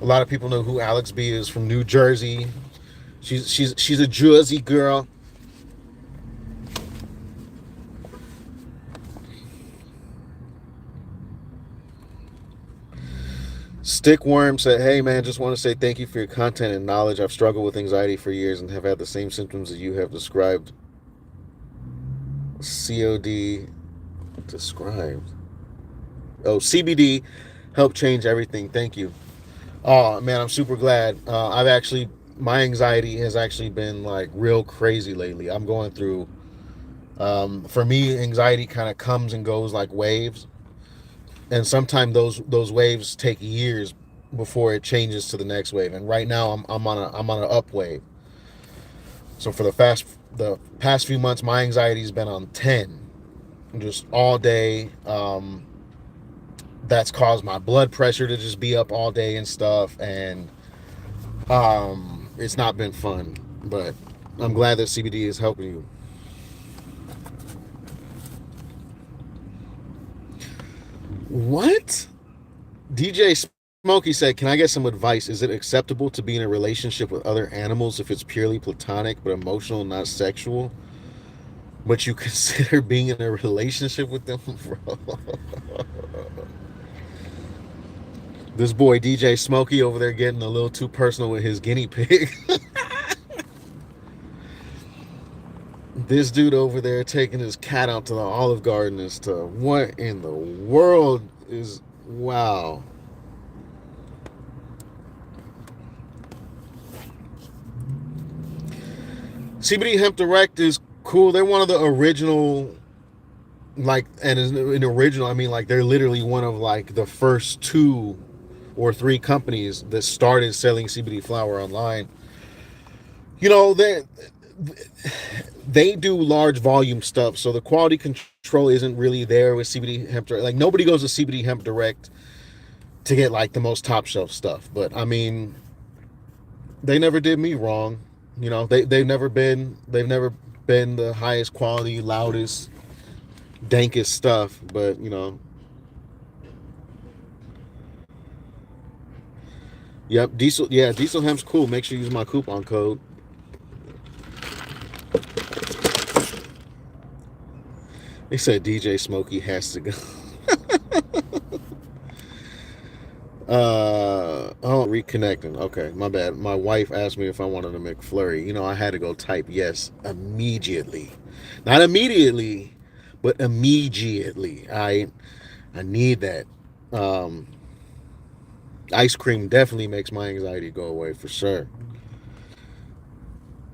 lot of people know who Alex B is from New Jersey. She's a Jersey girl. Stickworm said, hey man, just want to say thank you for your content and knowledge. I've struggled with anxiety for years and have had the same symptoms that you have described. COD described. Oh, CBD helped change everything. Thank you. Oh man, I'm super glad. My anxiety has actually been like real crazy lately. I'm going through, for me, anxiety kind of comes and goes like waves. And sometimes those waves take years before it changes to the next wave. And right now I'm on an up wave. So for the past few months, my anxiety's been on 10, just all day. That's caused my blood pressure to just be up all day and stuff, and it's not been fun. But I'm glad that CBD is helping you. What? DJ Smokey said, can I get some advice? Is it acceptable to be in a relationship with other animals if it's purely platonic but emotional, not sexual? But you consider being in a relationship with them, bro? This boy DJ Smokey over there getting a little too personal with his guinea pig. This dude over there taking his cat out to the Olive Garden and stuff. What in the world is... Wow. CBD Hemp Direct is cool. They're one of the original, like, and an original, I mean, like, they're literally one of, like, the first 2 or 3 companies that started selling CBD flower online. You know, they do large volume stuff, so the quality control isn't really there with CBD Hemp Direct. Like, nobody goes to CBD Hemp Direct to get, like, the most top shelf stuff. But I mean, they never did me wrong. You know, they've never been the highest quality, loudest, dankest stuff. But you know, yep, diesel. Yeah, diesel hemp's cool. Make sure you use my coupon code. They said DJ Smokey has to go. Oh, reconnecting. Okay, my bad. My wife asked me if I wanted a McFlurry. You know, I had to go type yes immediately. Not immediately, but immediately. I need that. Um, Ice cream definitely makes my anxiety go away for sure.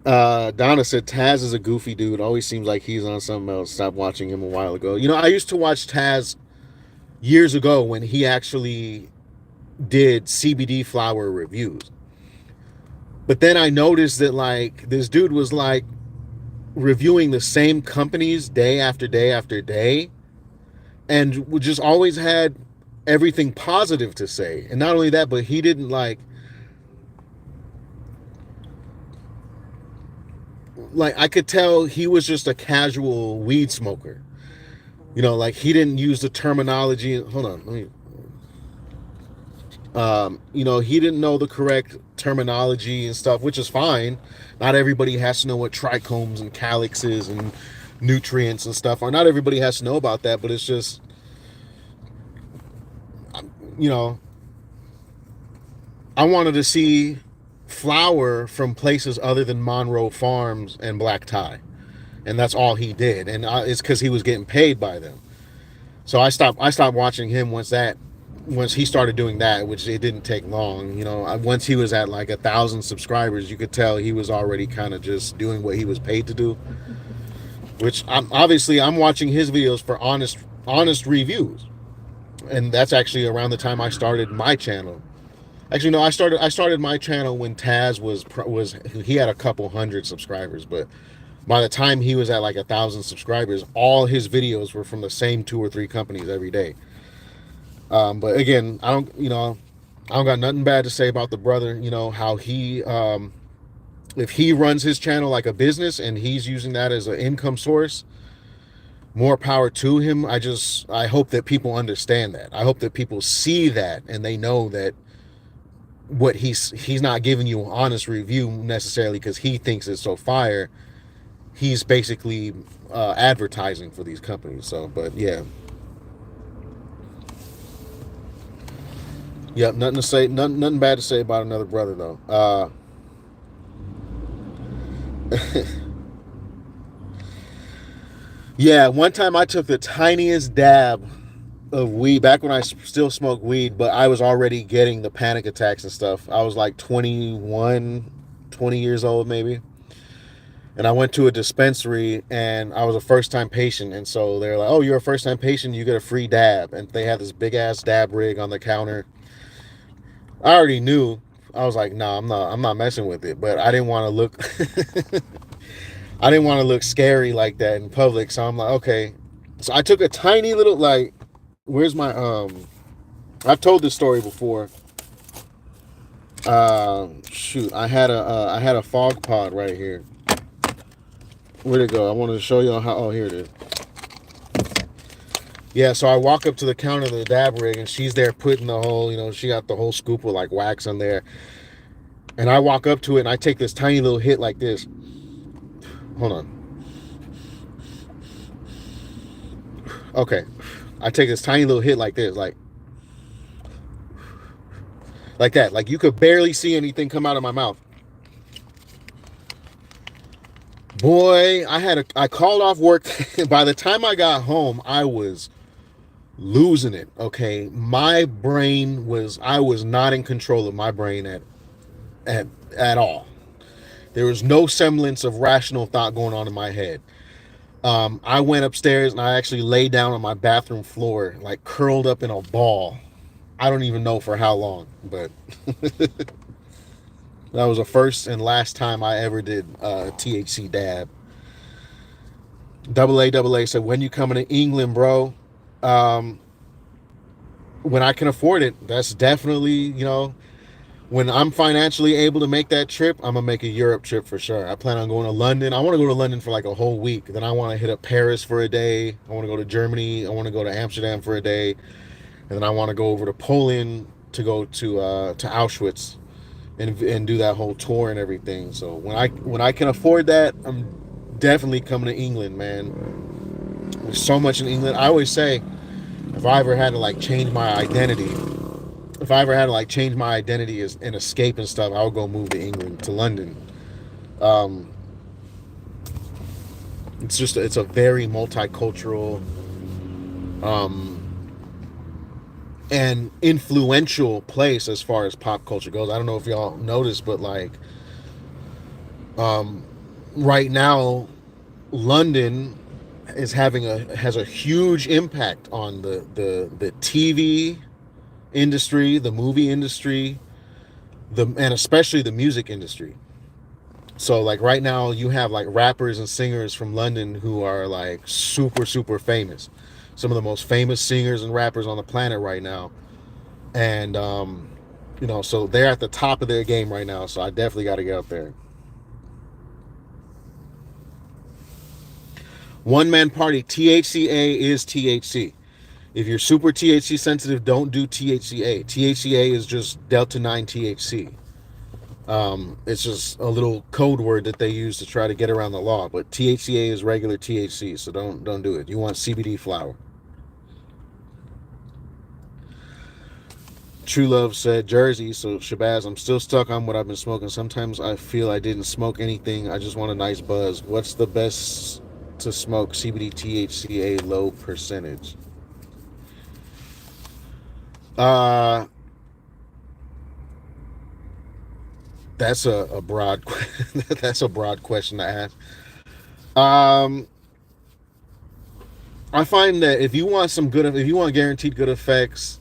Donna said Taz is a goofy dude. Always seems like he's on something else. Stopped watching him a while ago. You know, I used to watch Taz years ago when he actually did CBD flower reviews. But then I noticed that, like, this dude was like reviewing the same companies day after day after day, and just always had everything positive to say. And not only that, but he didn't like I could tell he was just a casual weed smoker. You know, like he didn't use the terminology. Hold on, let me. You know, he didn't know the correct terminology and stuff, which is fine. Not everybody has to know what trichomes and calyxes and nutrients and stuff are. Not everybody has to know about that, but it's just, you know, I wanted to see flower from places other than Monroe Farms and Black Tie, and that's all he did, and it's because he was getting paid by them. So I stopped watching him once he started doing that, which it didn't take long. You know, once he was at like 1,000 subscribers, you could tell he was already kind of just doing what he was paid to do. Which I'm watching his videos for honest reviews, and that's actually around the time I started my channel. Actually, no, I started my channel when Taz was he had a couple hundred subscribers, but by the time he was at like 1,000 subscribers, all his videos were from the same 2 or 3 companies every day. But again, I don't got nothing bad to say about the brother. You know how he, if he runs his channel like a business and he's using that as an income source, more power to him. I hope that people understand that. I hope that people see that and they know that what he's not giving you an honest review necessarily because he thinks it's so fire. He's basically advertising for these companies. So, but yeah. Yep, nothing to say, nothing bad to say about another brother though. Yeah, one time I took the tiniest dab of weed back when I still smoked weed, but I was already getting the panic attacks and stuff. I was like 21, 20 years old maybe. And I went to a dispensary and I was a first time patient. And so they're like, oh, you're a first time patient, you get a free dab. And they had this big ass dab rig on the counter. I already knew. I was like, no, I'm not messing with it. But I didn't want to look I didn't want to look scary like that in public. So I'm like, okay. So I took a tiny little, like, where's my I've told this story before. Shoot, I had a fog pod right here. Where'd it go? I wanted to show y'all how. Oh, here it is. Yeah, so I walk up to the counter of the dab rig, and she's there putting the whole, you know, she got the whole scoop of like wax on there. And I walk up to it, and I take this tiny little hit like this. Hold on. Okay, I take this tiny little hit like this, like that. Like you could barely see anything come out of my mouth. Boy, I called off work. By the time I got home, I was losing it. Okay, I was not in control of my brain at at all. There was no semblance of rational thought going on in my head. I went upstairs and I actually lay down on my bathroom floor, like curled up in a ball. I don't even know for how long, but that was the first and last time I ever did THC dab. Double A said, when you coming to England, bro? Um, when I can afford it, that's definitely, when I'm financially able to make that trip, I'm gonna make a Europe trip for sure. I plan on going to London. I want to go to London for like a whole week. Then I want to hit up Paris for a day. I want to go to Germany. I want to go to Amsterdam for a day, and then I want to go over to Poland to go to Auschwitz and do that whole tour and everything. So when I can afford that, I'm definitely coming to England, man. There's so much in England. I always say, if I ever had to like change my identity, if I ever had to like change my identity as and escape and stuff, I would go move to England, to London. Um, it's a very multicultural and influential place as far as pop culture goes. I don't know if y'all noticed, but like um, right now, London has a huge impact on the TV industry, the movie industry, and especially the music industry. So like right now you have like rappers and singers from London who are like super famous. Some of the most famous singers and rappers on the planet right now. And so they're at the top of their game right now, so I definitely got to get up there. One man party, THCA is THC. If you're super THC sensitive, don't do THCA. THCA is just Delta 9 THC. It's just a little code word that they use to try to get around the law. But THCA is regular THC, so don't do it. You want CBD flower. True Love said Jersey. So Shabaz, I'm still stuck on what I've been smoking. Sometimes I feel I didn't smoke anything. I just want a nice buzz. What's the best to smoke? CBD, THCA, low percentage. Uh that's a broad that's a broad question to ask. Um I find that if you want guaranteed good effects,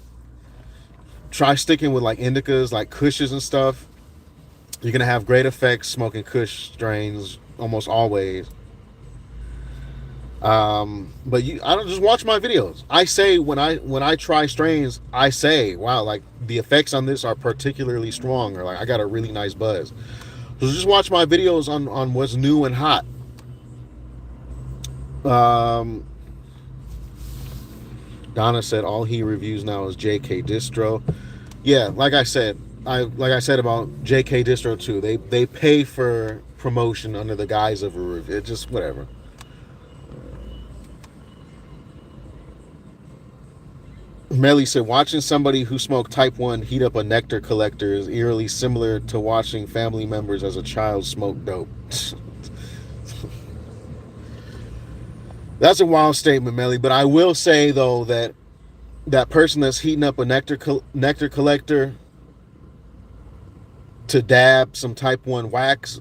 try sticking with like indicas, like Kushes and stuff. You're gonna have great effects smoking Kush strains almost always. But I don't just watch my videos. I say when I try strains, I say, wow, like the effects on this are particularly strong, or like I got a really nice buzz. So just watch my videos on what's new and hot. Um, Donna said all he reviews now is JK Distro. Yeah, like I said about JK Distro too. They pay for promotion under the guise of a review. It just whatever. Melly said watching somebody who smoked type 1 heat up a nectar collector is eerily similar to watching family members as a child smoke dope. That's a wild statement, Melly, but I will say though that that person that's heating up a nectar collector to dab some type 1 wax,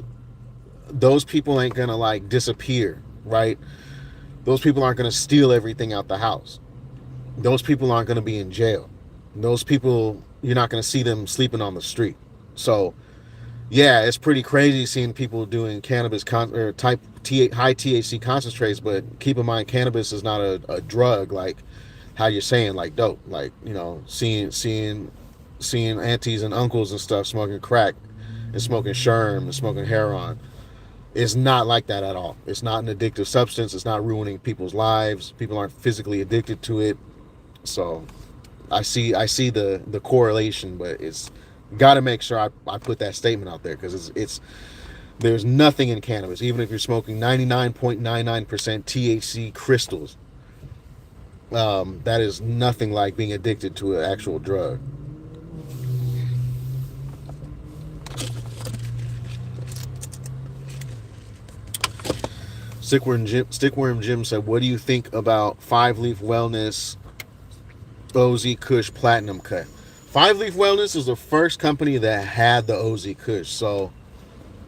those people ain't gonna like disappear, right? Those people aren't gonna steal everything out the house. Those people aren't gonna be in jail. Those people, you're not gonna see them sleeping on the street. So yeah, it's pretty crazy seeing people doing cannabis or high THC concentrates, but keep in mind cannabis is not a drug like how you're saying, like dope. Like, seeing aunties and uncles and stuff smoking crack and smoking sherm and smoking heroin. It's not like that at all. It's not an addictive substance. It's not ruining people's lives. People aren't physically addicted to it. So I see the correlation, but it's got to make sure I put that statement out there because it's there's nothing in cannabis, even if you're smoking 99.99% THC crystals. That is nothing like being addicted to an actual drug. Stickworm Jim said, "What do you think about Five Leaf Wellness OZ Kush Platinum Cut?" Five Leaf Wellness is the first company that had the OZ Kush, so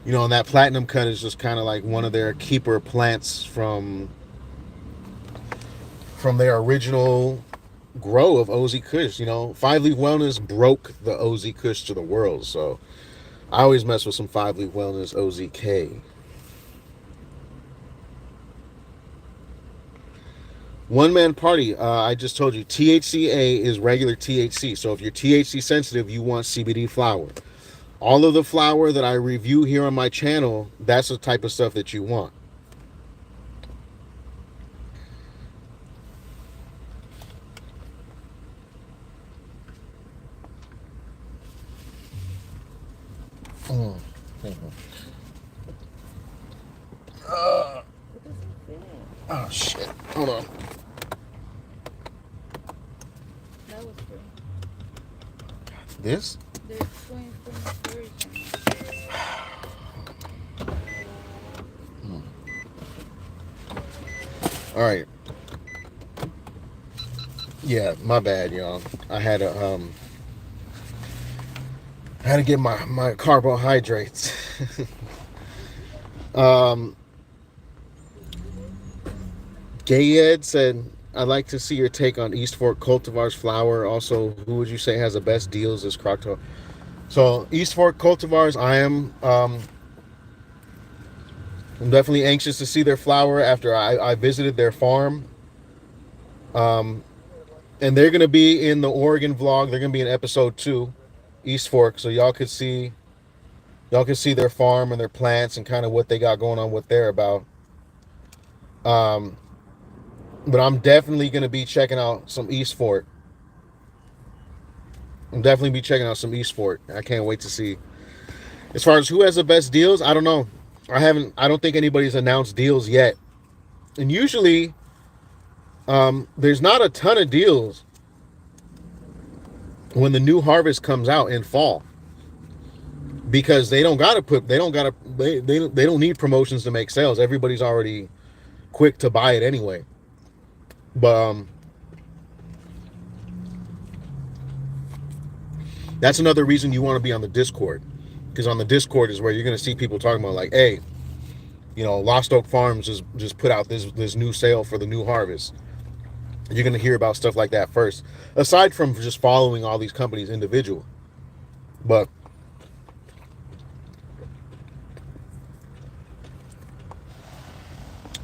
and that Platinum Cut is just kind of like one of their keeper plants from their original grow of OZ Kush. Five Leaf Wellness broke the OZ Kush to the world, so I always mess with some Five Leaf Wellness OZK. One Man Party, I just told you, THCA is regular THC. So if you're THC sensitive, you want CBD flower. All of the flower that I review here on my channel, that's the type of stuff that you want. Oh shit! Hold on. That was free. This? There's 20 All right. Yeah, my bad, y'all. I had to get my carbohydrates. Gayed said, "I'd like to see your take on East Fork Cultivars flower. Also, who would you say has the best deals this Crocto?" So East Fork Cultivars, I'm definitely anxious to see their flower after I visited their farm. And they're gonna be in the Oregon vlog. They're gonna be in episode 2, East Fork, so y'all can see their farm and their plants and kind of what they got going on, what they're about. But I'm definitely gonna be checking out some East Fork. I can't wait to see. As far as who has the best deals, I don't know. I don't think anybody's announced deals yet. And usually, there's not a ton of deals when the new harvest comes out in fall, because they don't need promotions to make sales. Everybody's already quick to buy it anyway. But that's another reason you want to be on the Discord, because on the Discord is where you're going to see people talking about, like, hey, Lost Oak Farms just put out this new sale for the new harvest. You're going to hear about stuff like that first, aside from just following all these companies individual. But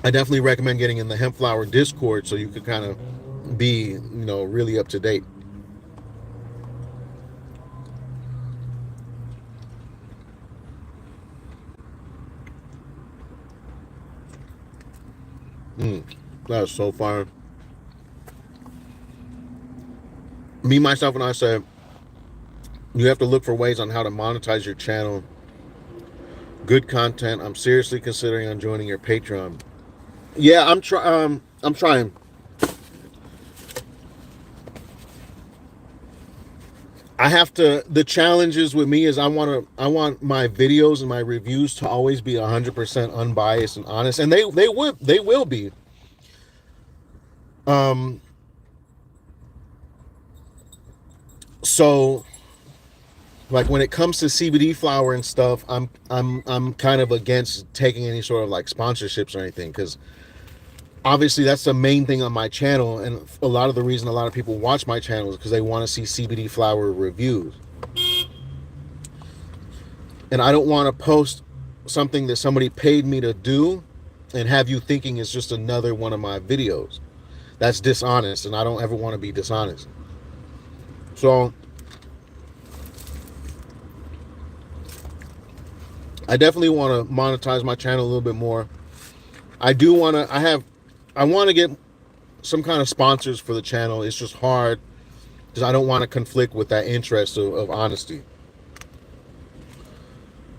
I definitely recommend getting in the hemp flower Discord so you could kind of be, really up to date. That was so fire. Me, myself, and I said, you have to look for ways on how to monetize your channel. Good content. I'm seriously considering on joining your Patreon. Yeah, I'm trying. I have to. The challenges with me is I want my videos and my reviews to always be 100% unbiased and honest, and they will be. So, like, when it comes to CBD flower and stuff, I'm kind of against taking any sort of like sponsorships or anything, because obviously that's the main thing on my channel, and a lot of the reason a lot of people watch my channel is because they want to see CBD flower reviews. And I don't want to post something that somebody paid me to do and have you thinking it's just another one of my videos. That's dishonest, and I don't ever want to be dishonest. So I definitely want to monetize my channel a little bit more. I want to get some kind of sponsors for the channel. It's just hard because I don't want to conflict with that interest of honesty.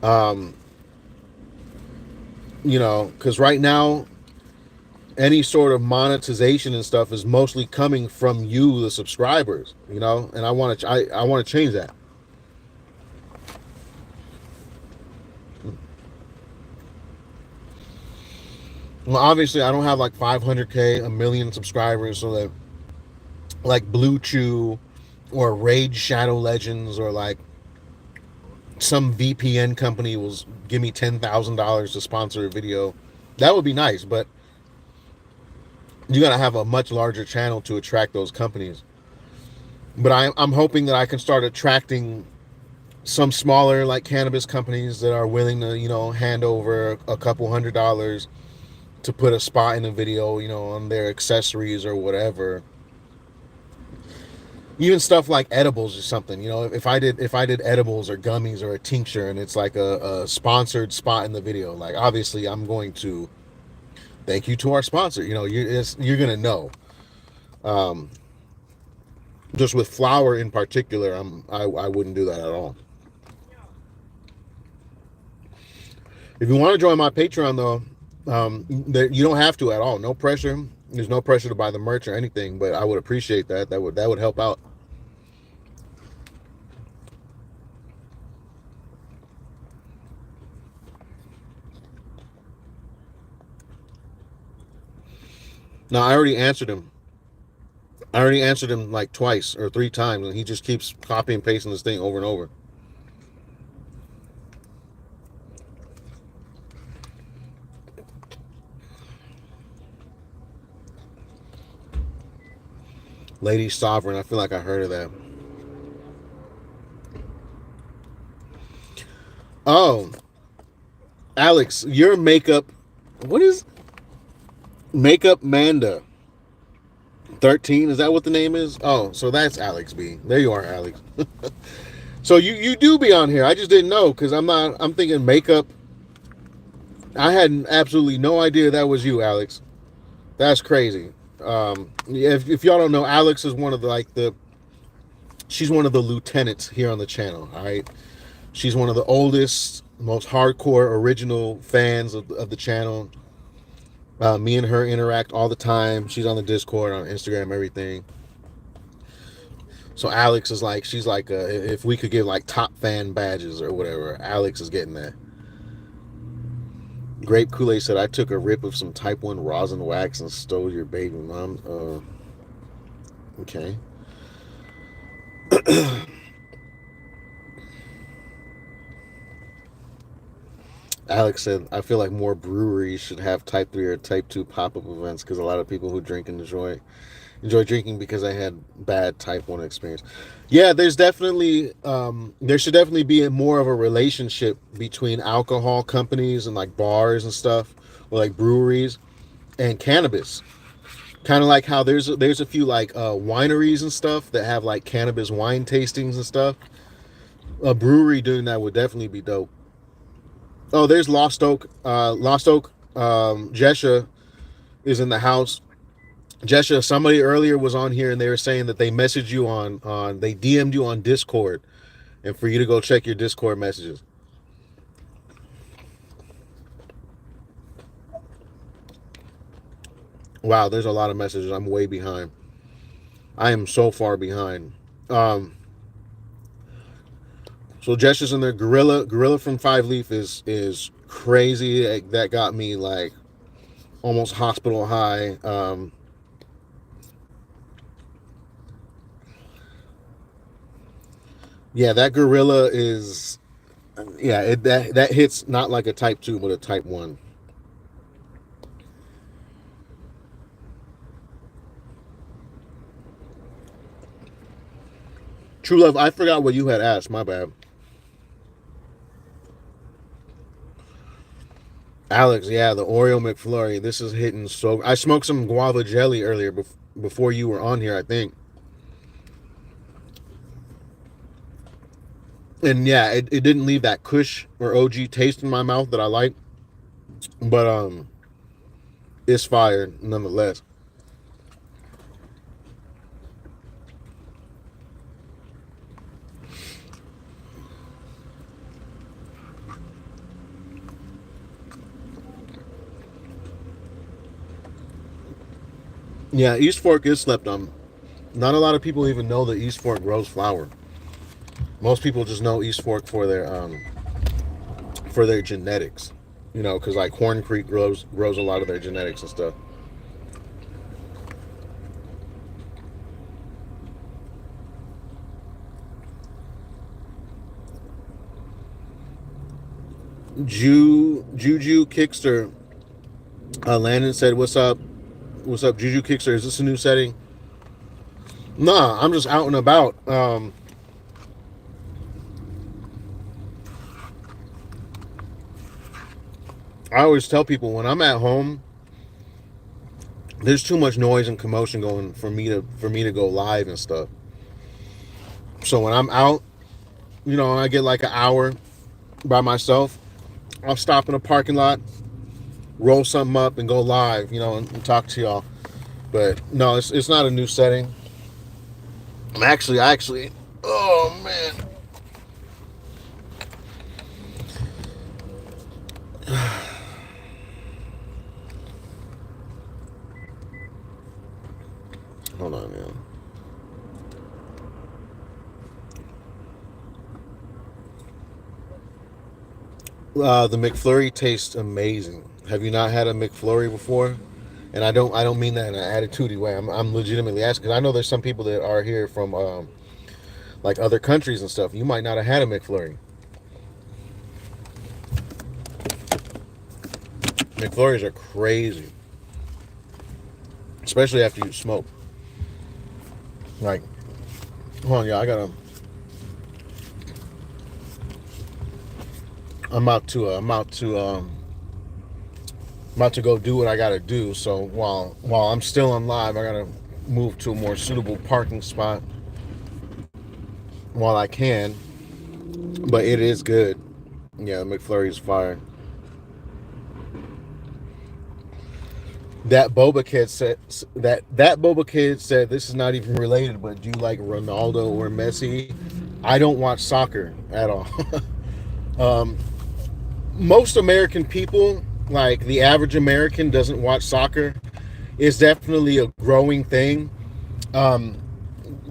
Because right now, any sort of monetization and stuff is mostly coming from you, the subscribers, and I want to change that. Well, obviously, I don't have like 500K, a million subscribers, so that like Blue Chew or Rage Shadow Legends or like some VPN company will give me $10,000 to sponsor a video. That would be nice, but you got to have a much larger channel to attract those companies. But I'm hoping that I can start attracting some smaller like cannabis companies that are willing to hand over a couple $100 to put a spot in a video, on their accessories or whatever. Even stuff like edibles or something. If I did edibles or gummies or a tincture and it's like a sponsored spot in the video, like obviously I'm going to thank you to our sponsor. You're gonna know. Um, just with flour in particular, I wouldn't do that at all. If you want to join my Patreon though, you don't have to at all. No pressure. There's no pressure to buy the merch or anything, but I would appreciate that. That would help out. Now I already answered him. I already answered him like twice or three times, and he just keeps copying and pasting this thing over and over. Lady Sovereign, I feel like I heard of that. Oh, Alex, your makeup. What is Makeup Manda? 13, is that what the name is? Oh, so that's Alex B. There you are, Alex. So you do be on here. I just didn't know because I'm thinking makeup. I had absolutely no idea that was you, Alex. That's crazy. If y'all don't know, Alex is one of she's one of the lieutenants here on the channel. All right, she's one of the oldest, most hardcore original fans of the channel. Me and her interact all the time. She's on the Discord, on Instagram, everything. So Alex is like, she's like, if we could give like top fan badges or whatever, Alex is getting that. Grape Kool-Aid said, I took a rip of some Type 1 rosin wax and stole your baby mom. Okay. Alex said, I feel like more breweries should have Type 3 or Type 2 pop-up events because a lot of people who drink and enjoy drinking because I had bad Type 1 experience. Yeah, there should definitely be more of a relationship between alcohol companies and like bars and stuff, or like breweries and cannabis. Kind of like how there's a few like wineries and stuff that have like cannabis wine tastings and stuff. A brewery doing that would definitely be dope. Oh, there's Lost Oak. Lost Oak. Jesha is in the house. Jesha, somebody earlier was on here and they were saying that they messaged you they DM'd you on Discord, and for you to go check your Discord messages. Wow, there's a lot of messages. I'm way behind. I am so far behind. So Jesha's in there. Gorilla from Five Leaf is crazy. That got me like almost hospital high. Yeah, that gorilla is, yeah, that hits not like a Type 2 but a Type 1. True Love, I forgot what you had asked. My bad. Alex, yeah, the Oreo McFlurry. This is hitting so. I smoked some guava jelly earlier before you were on here, I think. And yeah, it didn't leave that Kush or OG taste in my mouth that I like, but it's fire nonetheless. Yeah, East Fork is slept on. Not a lot of people even know that East Fork grows flower. Most people just know East Fork for their genetics. You know, because like Horn Creek grows a lot of their genetics and stuff. Juju Kickster. Landon said, "What's up? What's up, Juju Kickster? Is this a new setting?" Nah, I'm just out and about. I always tell people when I'm at home, there's too much noise and commotion going for me to go live and stuff. So when I'm out, you know, I get like an hour by myself. I'll stop in a parking lot, roll something up, and go live, you know, and talk to y'all. But no, it's not a new setting. I actually, oh man. Hold on, man. The McFlurry tastes amazing. Have you not had a McFlurry before? And I don't mean that in an attitudey way. I'm legitimately asking because I know there's some people that are here from like other countries and stuff. You might not have had a McFlurry. McFlurries are crazy, especially after you smoke. Like, hold on, yeah, I'm about to go do what I gotta do. So while I'm still on live, I gotta move to a more suitable parking spot while I can. But it is good. Yeah, McFlurry is fire. That Boba Kid said that Boba Kid said this is not even related, but do you like Ronaldo or Messi? I don't watch soccer at all. um, Most American people, like the average American, doesn't watch soccer. It's definitely a growing thing. Um,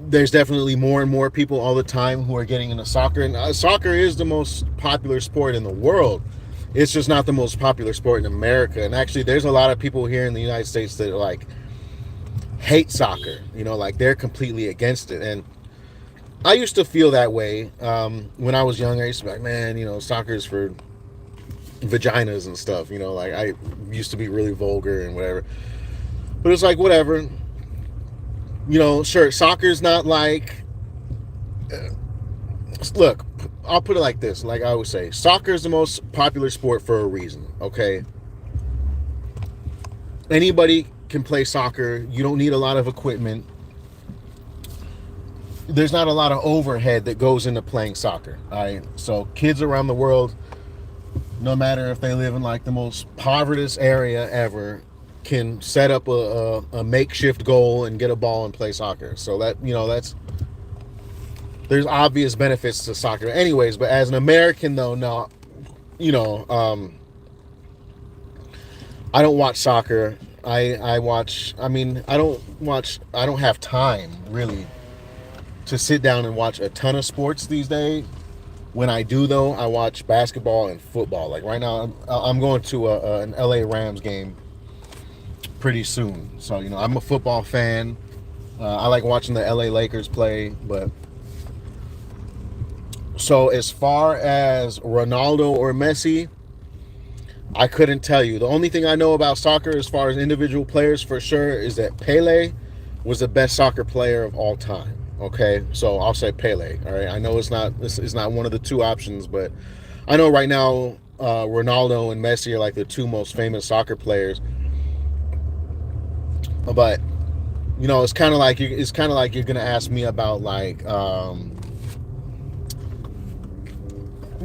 there's definitely more and more people all the time who are getting into soccer, and soccer is the most popular sport in the world. It's just not the most popular sport in America. And actually, there's a lot of people here in the United States that like hate soccer. You know, like they're completely against it. And I used to feel that way when I was young. I used to be like, man, you know, soccer is for vaginas and stuff. You know, like I used to be really vulgar and whatever. But it's like whatever. You know, sure, soccer's not like. Look, I'll put it like this. Like I always say, soccer is the most popular sport for a reason. Okay. Anybody can play soccer. You don't need a lot of equipment. There's not a lot of overhead that goes into playing soccer. All right. So kids around the world, no matter if they live in like the most poverty area ever, can set up a makeshift goal and get a ball and play soccer. So that, you know, there's obvious benefits to soccer anyways. But as an American though, no, you know, I don't watch soccer. I don't have time really to sit down and watch a ton of sports these days. When I do though, I watch basketball and football. Like right now, I'm going to an LA Rams game pretty soon. So, you know, I'm a football fan. I like watching the LA Lakers play. But so as far as Ronaldo or Messi, I couldn't tell you. The only thing I know about soccer as far as individual players for sure is that Pele was the best soccer player of all time. Okay, so I'll say Pele. All right, I know it's not one of the two options, but I know right now Ronaldo and Messi are like the two most famous soccer players. But you know, it's kind of like you're gonna ask me about like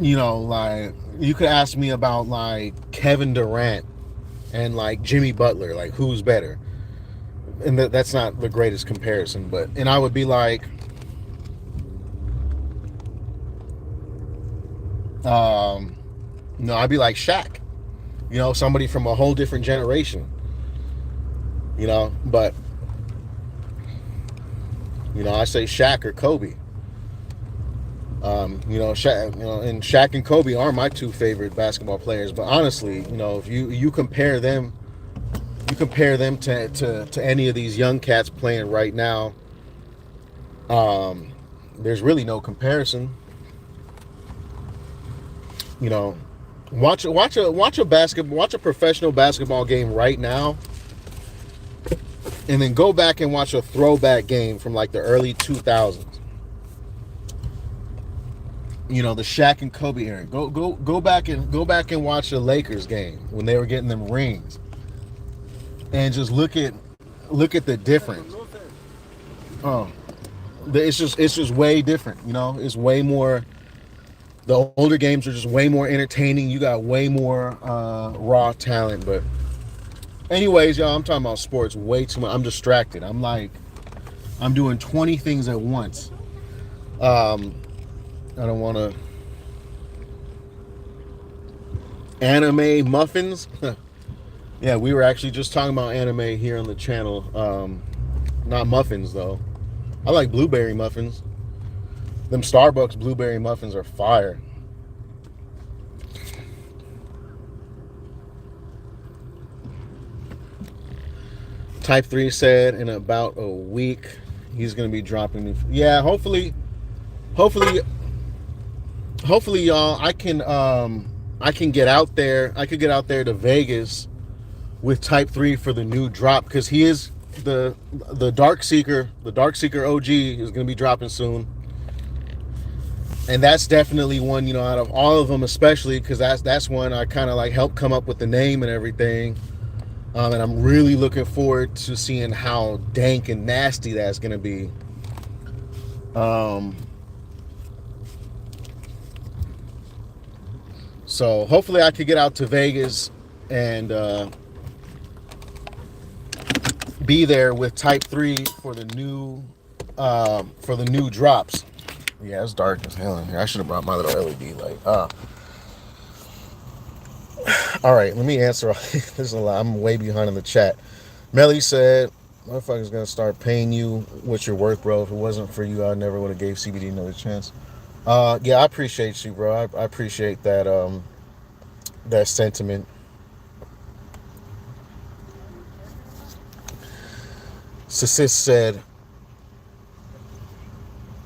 you know, like you could ask me about like Kevin Durant and like Jimmy Butler, like who's better. And that's not the greatest comparison, and I would be like, no, I'd be like Shaq, you know, somebody from a whole different generation, you know, but, you know, I say Shaq or Kobe. And Shaq and Kobe are my two favorite basketball players. But honestly, if you compare them, to any of these young cats playing right now, there's really no comparison. You know, watch a professional basketball game right now, and then go back and watch a throwback game from like the early 2000s. The Shaq and Kobe era. Go back and watch the Lakers game when they were getting them rings, and just look at the difference. Oh, it's just way different. It's way more. The older games are just way more entertaining. You got way more raw talent. But anyways, y'all, I'm talking about sports way too much. I'm distracted. I'm doing 20 things at once. I don't want to. Anime muffins. Yeah, we were actually just talking about anime here on the channel. Not muffins though. I like blueberry muffins. Them Starbucks blueberry muffins are fire. Type 3 said in about a week he's gonna be dropping. Yeah, hopefully, y'all, I can get out there. I could get out there to Vegas with Type 3 for the new drop, because he is the Dark Seeker. The Dark Seeker OG is going to be dropping soon, and that's definitely one, out of all of them, especially because that's one I kind of like helped come up with the name and everything. And I'm really looking forward to seeing how dank and nasty that's going to be. So hopefully I could get out to Vegas and be there with Type 3 for the new drops. Yeah, it's dark as hell in here. I should have brought my little LED light. All right, let me answer. This is a lot. I'm way behind in the chat. Melly said, "Motherfucker's gonna start paying you what you're worth, bro. If it wasn't for you, I never would have gave CBD another chance." Yeah, I appreciate you, bro. I appreciate that that sentiment. Sis said,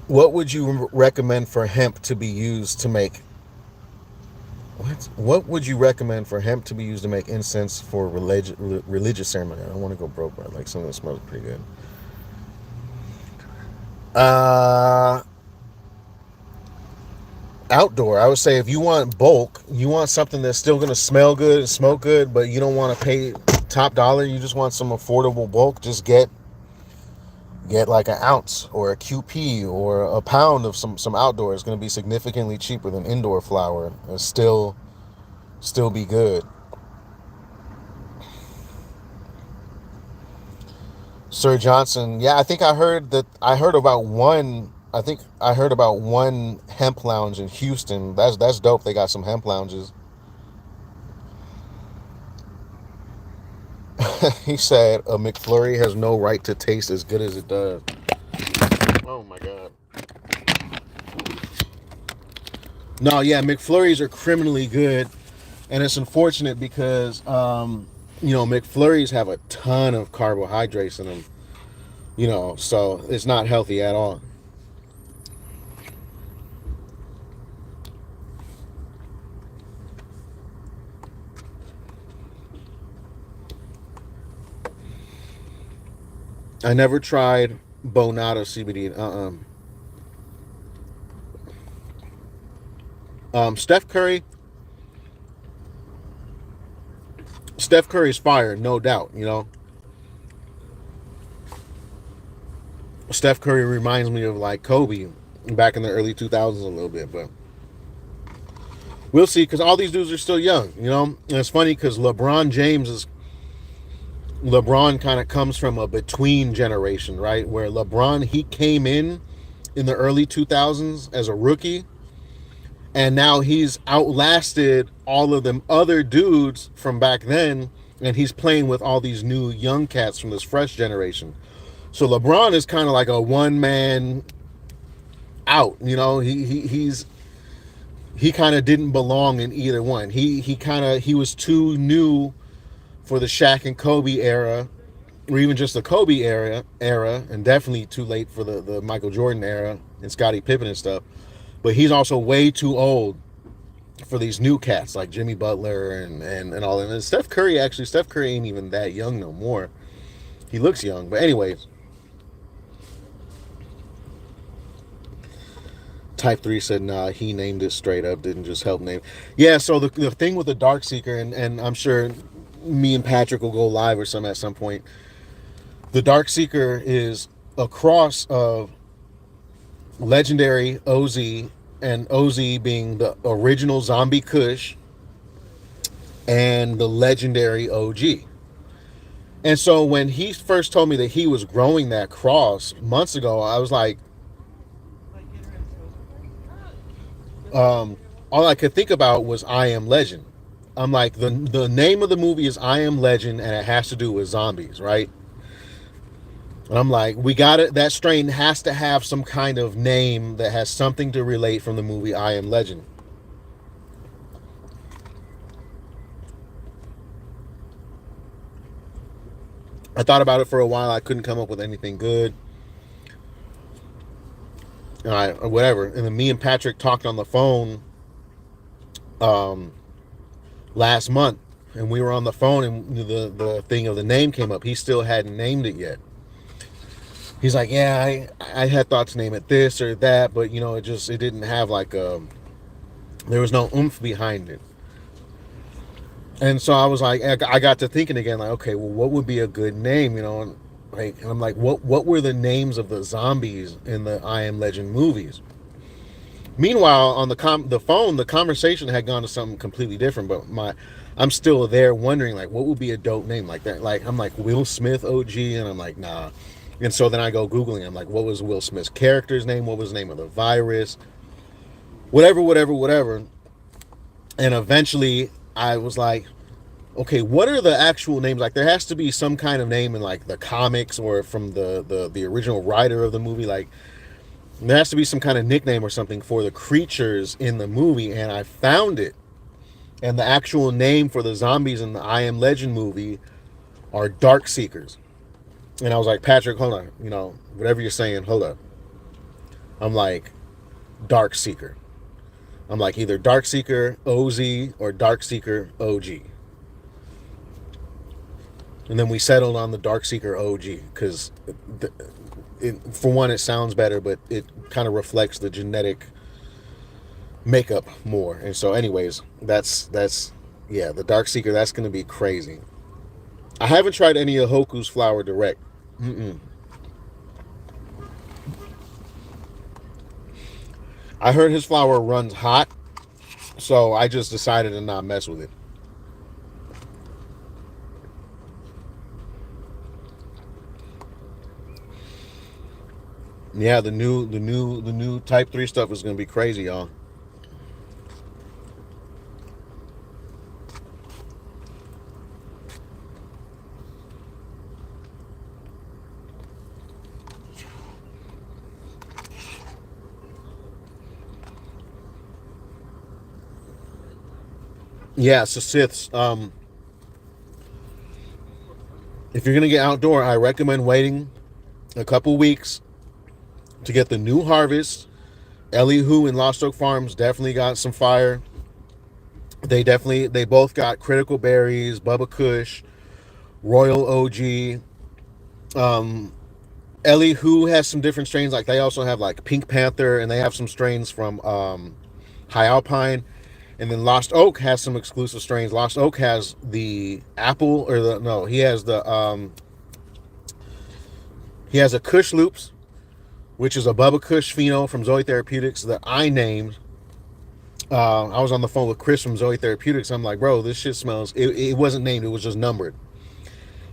"What would you recommend for hemp to be used to make What would you recommend for hemp to be used to make incense for religious ceremony?" I don't want to go broke, but like something that smells pretty good. Outdoor, I would say if you want bulk, you want something that's still going to smell good and smoke good, but you don't want to pay top dollar. You just want some affordable bulk. Just get like an ounce or a QP or a pound of some outdoor. It's going to be significantly cheaper than indoor flower and still be good. Sir Johnson, yeah, I think I heard about one hemp lounge in Houston. That's dope. They got some hemp lounges. He said a McFlurry has no right to taste as good as it does. Oh my God. No, yeah, McFlurries are criminally good, and it's unfortunate because McFlurries have a ton of carbohydrates in them. So it's not healthy at all. I never tried Bonata CBD. Steph Curry's fire, no doubt. Steph Curry reminds me of like Kobe back in the early 2000s a little bit, but we'll see, because all these dudes are still young. And it's funny because LeBron kind of comes from a between generation, right? Where LeBron, he came in the early 2000s as a rookie, and now he's outlasted all of them other dudes from back then, and he's playing with all these new young cats from this fresh generation. So LeBron is kind of like a one-man out. You know, he kind of didn't belong in either one. He was too new for the Shaq and Kobe era, or even just the Kobe era, and definitely too late for the Michael Jordan era and Scottie Pippen and stuff. But he's also way too old for these new cats like Jimmy Butler and all that. And Steph Curry ain't even that young no more. He looks young, but anyways. Type 3 said, nah, he named it straight up, didn't just help name. Yeah, so the thing with the Dark Seeker, and I'm sure me and Patrick will go live or some at some point. The Dark Seeker is a cross of legendary OZ, and OZ being the original Zombie Kush and the legendary OG. And so when he first told me that he was growing that cross months ago, I was like, all I could think about was I Am Legend. I'm like, the name of the movie is I Am Legend, and it has to do with zombies, right? And I'm like, we got it. That strain has to have some kind of name that has something to relate from the movie I Am Legend. I thought about it for a while. I couldn't come up with anything good. Whatever. And then me and Patrick talked on the phone last month, and we were on the phone, and the thing of the name came up. He still hadn't named it yet. He's like, yeah, I had thought to name it this or that, but you know, it didn't have like there was no oomph behind it. And so I was like, I got to thinking again, like, okay, well, what would be a good name, you know? And I'm like, what were the names of the zombies in the I Am Legend movies? Meanwhile, on the phone, the conversation had gone to something completely different. But I'm still there wondering, like, what would be a dope name like that? Like, I'm like, Will Smith OG, and I'm like, nah. And so then I go Googling. I'm like, what was Will Smith's character's name? What was the name of the virus? Whatever. And eventually I was like, okay, what are the actual names? Like, there has to be some kind of name in like the comics or from the original writer of the movie. Like, there has to be some kind of nickname or something for the creatures in the movie. And I found it. And the actual name for the zombies in the I Am Legend movie are Dark Seekers. And I was like, Patrick, hold on. You know, whatever you're saying, hold up. I'm like, Dark Seeker. I'm like, either Dark Seeker OZ or Dark Seeker OG. And then we settled on the Dark Seeker OG because, for one, it sounds better, but it kind of reflects the genetic makeup more. And so, anyways, that's the Dark Seeker. That's going to be crazy. I haven't tried any of Hoku's flower direct. I heard his flower runs hot, so I just decided to not mess with it. Yeah, the new Type 3 stuff is going to be crazy, y'all. Yeah, so Siths, if you're going to get outdoor, I recommend waiting a couple weeks to get the new harvest. Elihu and Lost Oak Farms definitely got some fire. They both got Critical Berries, Bubba Kush, Royal OG. Elihu has some different strains. Like, they also have like Pink Panther, and they have some strains from High Alpine. And then Lost Oak has some exclusive strains. Lost Oak has the apple, he has a Kush Loops, which is a Bubba Kush pheno from Zoe Therapeutics that I named. I was on the phone with Chris from Zoe Therapeutics. I'm like, bro, this shit smells. It wasn't named. It was just numbered.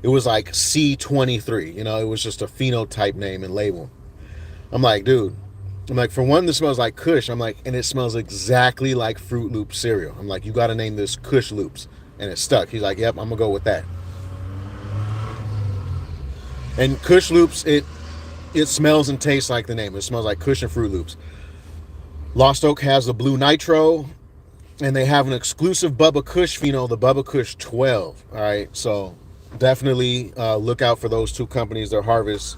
It was like C23. You know, it was just a phenotype name and label. I'm like, dude. I'm like, for one, this smells like Kush. I'm like, and it smells exactly like Fruit Loop cereal. I'm like, you got to name this Kush Loops. And it stuck. He's like, yep, I'm going to go with that. And Kush Loops, it smells and tastes like the name. It smells like Kush and Fruit Loops. Lost Oak has the Blue Nitro, and they have an exclusive Bubba Kush pheno, the Bubba Kush 12. All right, so definitely look out for those two companies. Their harvest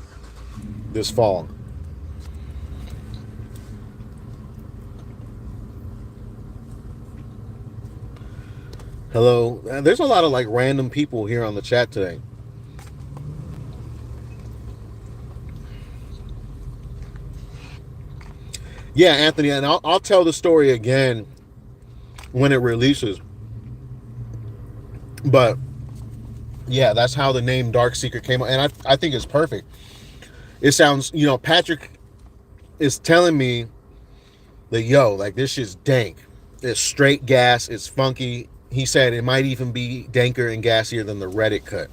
this fall. Hello. There's a lot of like random people here on the chat today. Yeah, Anthony, and I'll tell the story again when it releases. But yeah, that's how the name Dark Secret came out, and I think it's perfect. It sounds, Patrick is telling me that like this shit's dank. It's straight gas. It's funky. He said it might even be danker and gassier than the Reddit cut.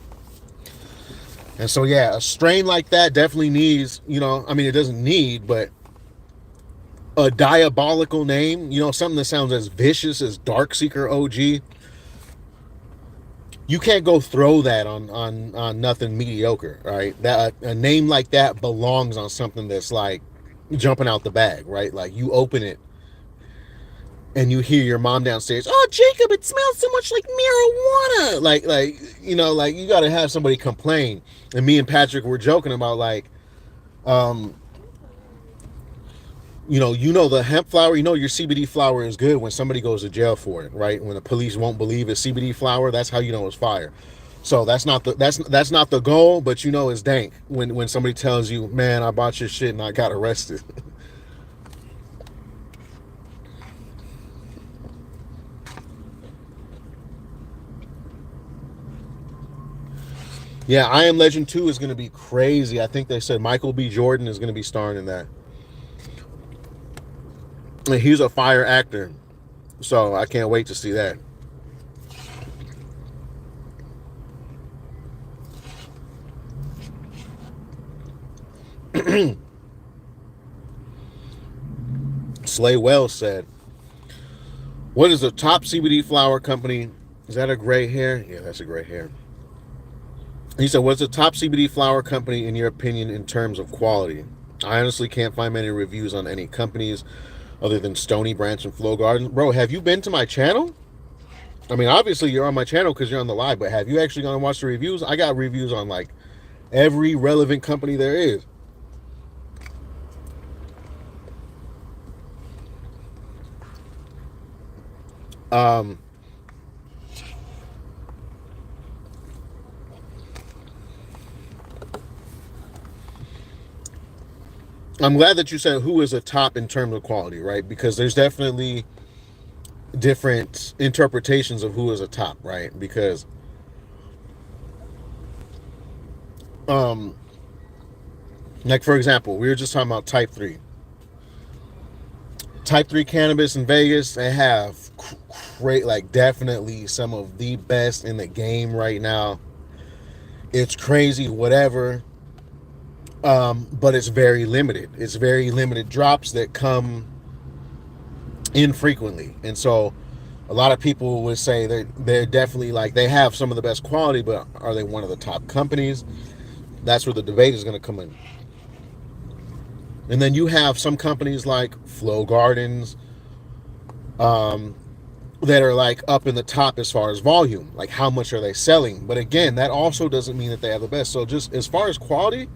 And so yeah, a strain like that definitely needs, it doesn't need, but a diabolical name, something that sounds as vicious as Darkseeker OG. You can't go throw that on nothing mediocre, right? That a name like that belongs on something that's like jumping out the bag, right? Like you open it and you hear your mom downstairs, "Oh, Jacob, it smells so much like marijuana." Like you got to have somebody complain. And me and Patrick were joking about like, the hemp flower, your CBD flower is good when somebody goes to jail for it, right? When the police won't believe it's CBD flower, that's how you know it's fire. So that's not the goal, but it's dank when somebody tells you, "Man, I bought your shit and I got arrested." Yeah, I Am Legend 2 is going to be crazy. I think they said Michael B. Jordan is going to be starring in that. And he's a fire actor. So I can't wait to see that. Slay Wells said, "What is the top CBD flower company?" Is that a gray hair? Yeah, that's a gray hair. He said, "What's the top CBD flower company in your opinion in terms of quality?" I honestly can't find many reviews on any companies other than Stony Branch and Flow Garden. Bro, have you been to my channel? I mean, obviously you're on my channel because you're on the live, but have you actually gone and watched the reviews? I got reviews on like every relevant company there is. I'm glad that you said who is a top in terms of quality, right? Because there's definitely different interpretations of who is a top, right? Because like for example, we were just talking about Type 3. Type 3 cannabis in Vegas, they have great, like definitely some of the best in the game right now. It's crazy, whatever. But it's very limited. It's very limited drops that come infrequently. And so a lot of people would say they're definitely like they have some of the best quality, but are they one of the top companies? That's where the debate is going to come in. And then you have some companies like Flow Gardens that are like up in the top as far as volume, like how much are they selling? But again, that also doesn't mean that they have the best. So just as far as quality,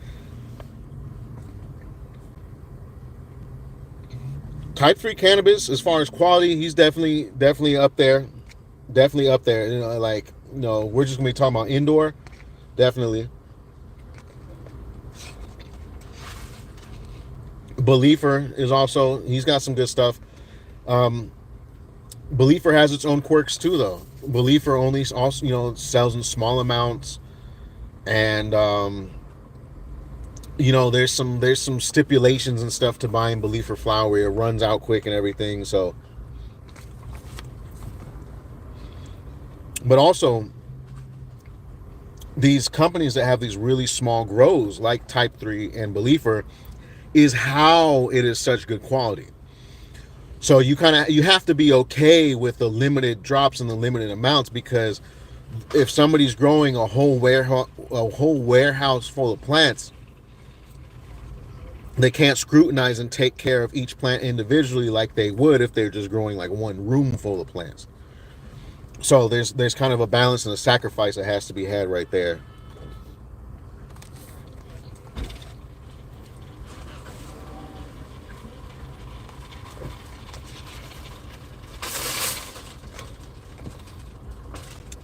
Type 3 cannabis, as far as quality, he's definitely up there. Definitely up there. We're just gonna be talking about indoor. Definitely. Beliefer is also, he's got some good stuff. Beliefer has its own quirks too, though. Beliefer only also, sells in small amounts, and there's some stipulations and stuff to buying Beliefer flower where it runs out quick and everything. So, but also these companies that have these really small grows like Type 3 and Beliefer is how it is such good quality. So you have to be okay with the limited drops and the limited amounts, because if somebody's growing a whole warehouse full of plants, they can't scrutinize and take care of each plant individually like they would if they're just growing like one room full of plants. So there's kind of a balance and a sacrifice that has to be had right there.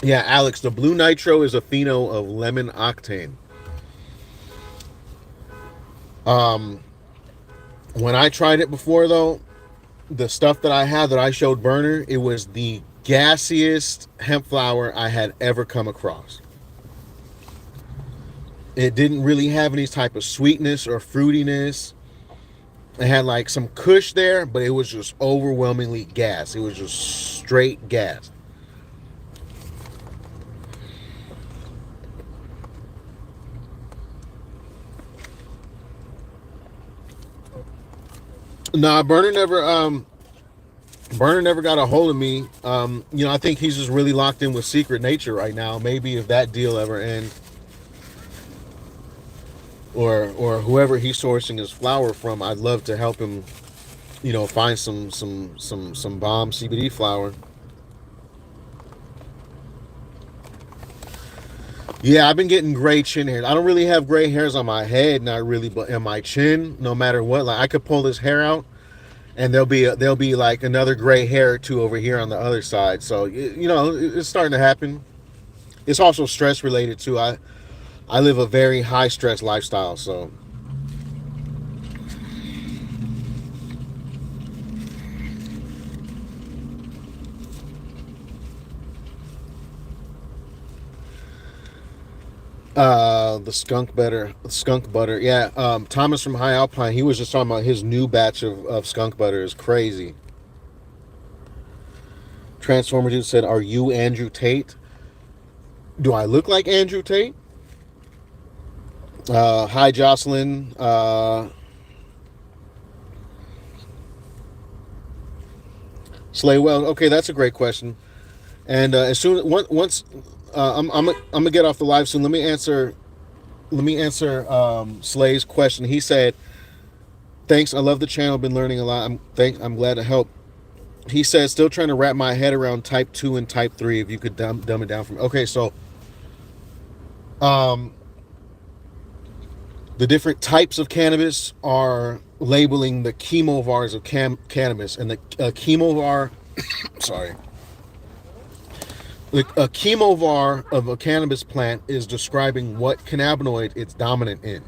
Yeah, Alex, the blue nitro is a pheno of lemon octane. Um, when I tried it before though, the stuff that I had that I showed Burner, it was the gassiest hemp flower I had ever come across. It didn't really have any type of sweetness or fruitiness. It had like some kush there, but it was just overwhelmingly gas. It was just straight gas. Nah, Burner never got a hold of me. I think he's just really locked in with Secret Nature right now. Maybe if that deal ever ends, or whoever he's sourcing his flower from, I'd love to help him, find some bomb CBD flower. Yeah, I've been getting gray chin hairs. I don't really have gray hairs on my head, not really, but in my chin, no matter what, like I could pull this hair out, and there'll be like another gray hair or two over here on the other side. So it's starting to happen. It's also stress related too. I live a very high stress lifestyle, so. The skunk butter. Yeah. Thomas from High Alpine, he was just talking about his new batch of skunk butter is crazy. Transformer dude said, "Are you Andrew Tate? Do I look like Andrew Tate?" Hi Jocelyn. Slay well. Okay, that's a great question. And as soon once I'm gonna get off the live soon. Let me answer Slay's question. He said, "Thanks. I love the channel. Been learning a lot. I'm glad to help." He said, "Still trying to wrap my head around type 2 and type 3. If you could dumb it down for me." Okay, so um, the different types of cannabis are labeling the chemovars of cannabis, and the chemovar. Sorry. A chemovar of a cannabis plant is describing what cannabinoid it's dominant in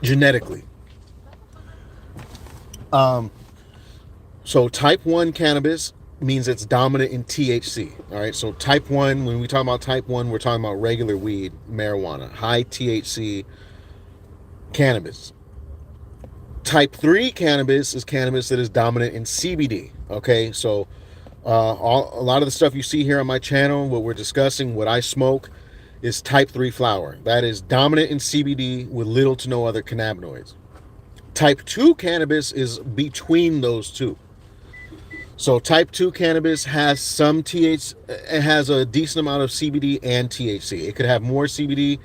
genetically. So type 1 cannabis means it's dominant in THC. All right. So type 1, when we talk about type 1, we're talking about regular weed, marijuana, high THC cannabis. Type 3 cannabis is cannabis that is dominant in CBD. Okay. So a lot of the stuff you see here on my channel, what we're discussing, what I smoke, is type 3 flower. That is dominant in CBD with little to no other cannabinoids. Type 2 cannabis is between those two. So type 2 cannabis has some THC, it has a decent amount of CBD and THC. It could have more CBD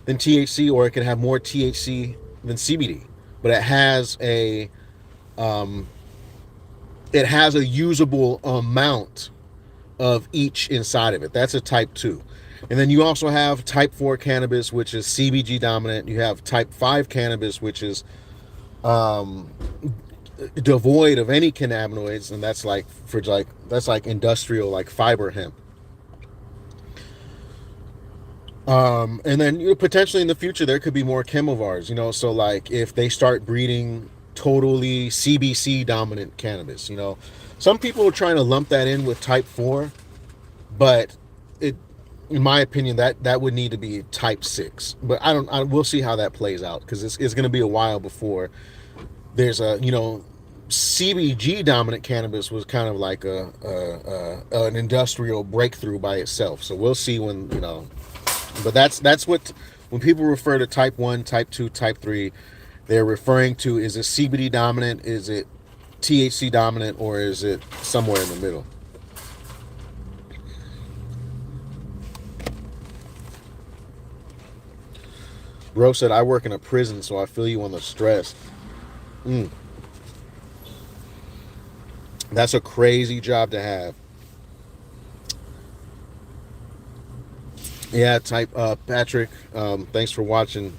than THC, or it could have more THC than CBD. But it has a usable amount of each inside of it. That's a type 2. And then you also have type 4 cannabis, which is CBG dominant. You have type 5 cannabis, which is devoid of any cannabinoids, and that's like industrial, like fiber hemp. And then potentially in the future there could be more chemovars. So like if they start breeding totally CBC dominant cannabis, some people are trying to lump that in with type 4, but it, in my opinion, that would need to be type 6. But we'll see how that plays out, because it's going to be a while before there's CBG dominant cannabis was kind of like an industrial breakthrough by itself. So we'll see but that's what, when people refer to type 1, type 2, type 3, they're referring to, is it CBD dominant, is it THC dominant, or is it somewhere in the middle? Bro said, I work in a prison, so I feel you on the stress. Mm, that's a crazy job to have. Yeah, type Patrick. Thanks for watching.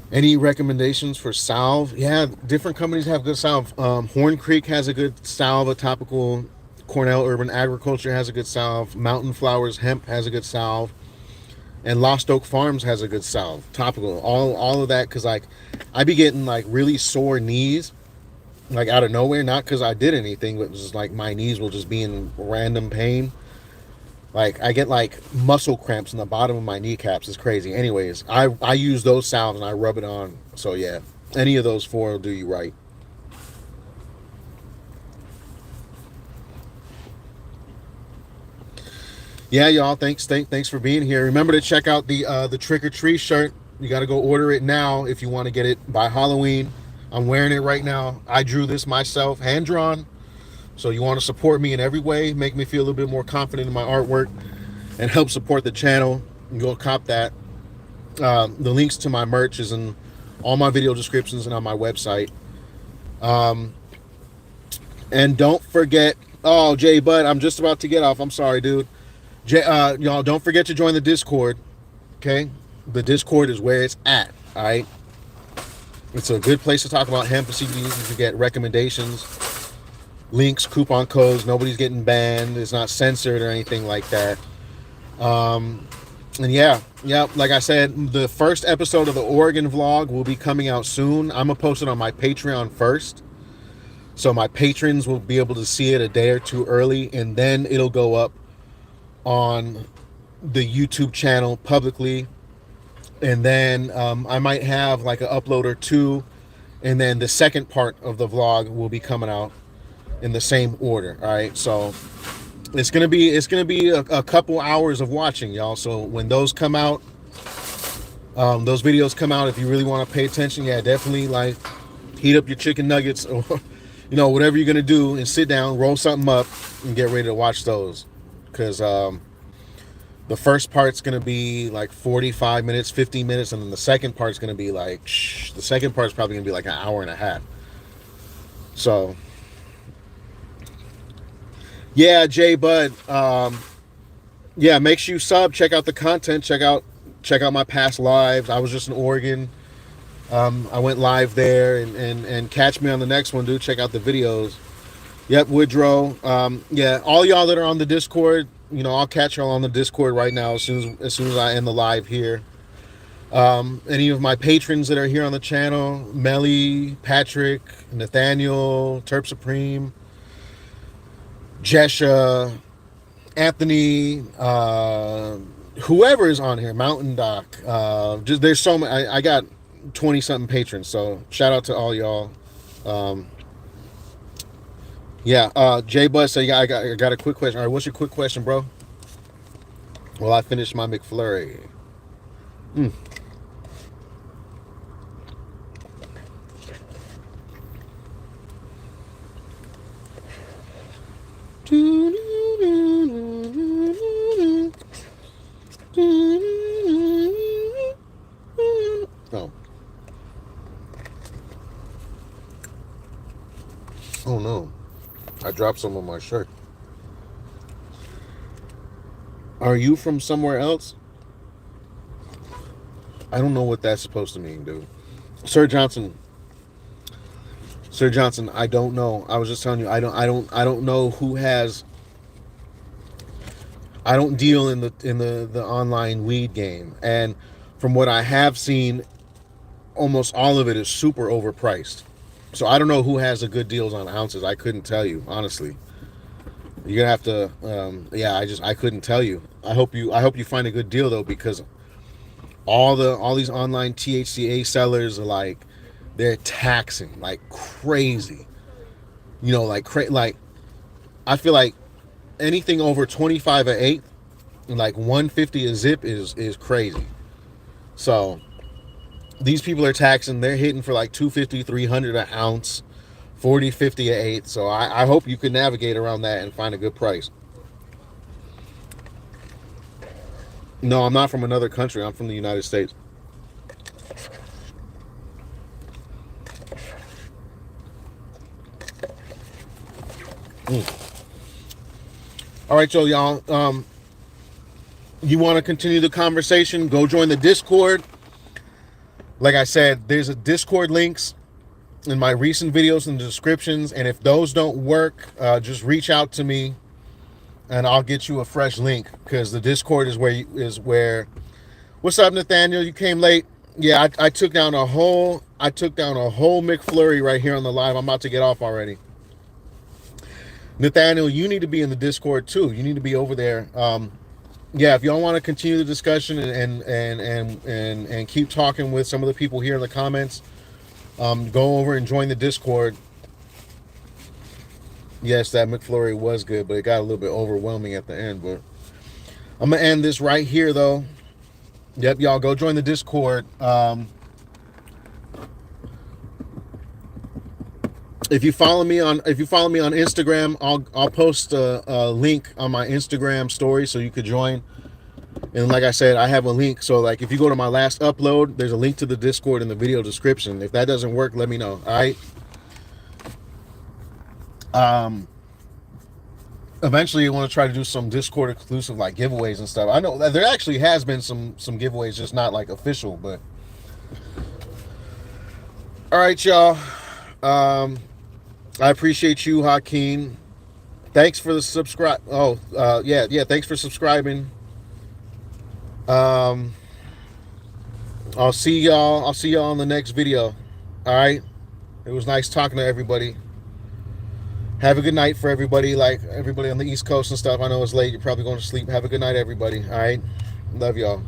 Any recommendations for salve? Yeah, different companies have good salve. Horn Creek has a good salve, a topical. Cornell Urban Agriculture has a good salve. Mountain Flowers Hemp has a good salve. And Lost Oak Farms has a good salve, topical. All of that, because like I be getting like really sore knees, like out of nowhere, not because I did anything, but just like my knees will just be in random pain. Like I get like muscle cramps in the bottom of my kneecaps. It's crazy. Anyways, I use those salves and I rub it on. So yeah, any of those four will do you right. Yeah, y'all. Thanks for being here. Remember to check out the Trick or Treat shirt. You got to go order it now if you want to get it by Halloween. I'm wearing it right now. I drew this myself, hand drawn. So you want to support me in every way, make me feel a little bit more confident in my artwork, and help support the channel. You go cop that. The links to my merch is in all my video descriptions and on my website. And don't forget. Oh, Jay Bud, I'm just about to get off. I'm sorry, dude. Y'all don't forget to join the Discord. Okay, the Discord is where it's at. All right, it's a good place to talk about hemp and CBD. You get recommendations, links, coupon codes. Nobody's getting banned. It's not censored or anything like that. And yeah, like I said, the first episode of the Oregon vlog will be coming out soon. I'm gonna post it on my Patreon first, so my patrons will be able to see it a day or two early, and then it'll go up on the YouTube channel publicly. And then I might have like an upload or two, and then the second part of the vlog will be coming out in the same order. All right, so it's gonna be a couple hours of watching, y'all. So when those come out, those videos come out, if you really want to pay attention, yeah, definitely like heat up your chicken nuggets or whatever you're gonna do, and sit down, roll something up, and get ready to watch those. Because the first part's gonna be like 45 minutes, 50 minutes, and then the second part's gonna be like the second part's probably gonna be like an hour and a half. So yeah, Jay Bud, yeah, make sure you sub, check out the content, check out my past lives. I was just in Oregon. I went live there, and catch me on the next one, dude. Check out the videos. Yep, Woodrow. Yeah, all y'all that are on the Discord, I'll catch y'all on the Discord right now as soon as I end the live here. Any of my patrons that are here on the channel, Melly, Patrick, Nathaniel, Terp Supreme, Jesha, Anthony, whoever is on here, Mountain Doc. Just there's so many. I got 20 something patrons, so shout out to all y'all. Yeah, Jay Bud said, I got a quick question. All right, what's your quick question, bro? Well, I finished my McFlurry. Oh. Oh no. I dropped some on my shirt. Are you from somewhere else? I don't know what that's supposed to mean, dude. Sir Johnson, I don't know. I was just telling you, I don't know who has. I don't deal in the online weed game, and from what I have seen, almost all of it is super overpriced. So I don't know who has the good deals on ounces. I couldn't tell you, honestly. You're gonna have to. Yeah, I couldn't tell you. I hope you find a good deal though, because all these online THCA sellers are like, they're taxing like crazy. Like I feel like anything over 25 an eighth, and like 150 a zip is crazy. So these people are taxing. They're hitting for like 250, 300 an ounce, 40, 50 an eighth. So I hope you can navigate around that and find a good price. No, I'm not from another country. I'm from the United States. Mm. All right, so y'all. You want to continue the conversation? Go join the Discord. Like I said, there's a Discord links in my recent videos in the descriptions, and if those don't work, just reach out to me, and I'll get you a fresh link, because the Discord is where. What's up, Nathaniel? You came late. Yeah, I took down a whole McFlurry right here on the live. I'm about to get off already. Nathaniel, you need to be in the Discord too. You need to be over there. Yeah, if y'all want to continue the discussion and keep talking with some of the people here in the comments, go over and join the Discord. Yes, that McFlurry was good, but it got a little bit overwhelming at the end. But I'm gonna end this right here, though. Yep, y'all go join the Discord. If you follow me on Instagram, I'll post a link on my Instagram story so you could join. And like I said, I have a link. So like if you go to my last upload, there's a link to the Discord in the video description. If that doesn't work, let me know. All right. Eventually you want to try to do some Discord exclusive like giveaways and stuff. I know that there actually has been some giveaways, just not like official, but all right, y'all. I appreciate you, Hakeem. Thanks for the subscribe. Oh, yeah. Thanks for subscribing. I'll see y'all. I'll see y'all on the next video. All right. It was nice talking to everybody. Have a good night for everybody. Like everybody on the East Coast and stuff. I know it's late. You're probably going to sleep. Have a good night, everybody. All right. Love y'all.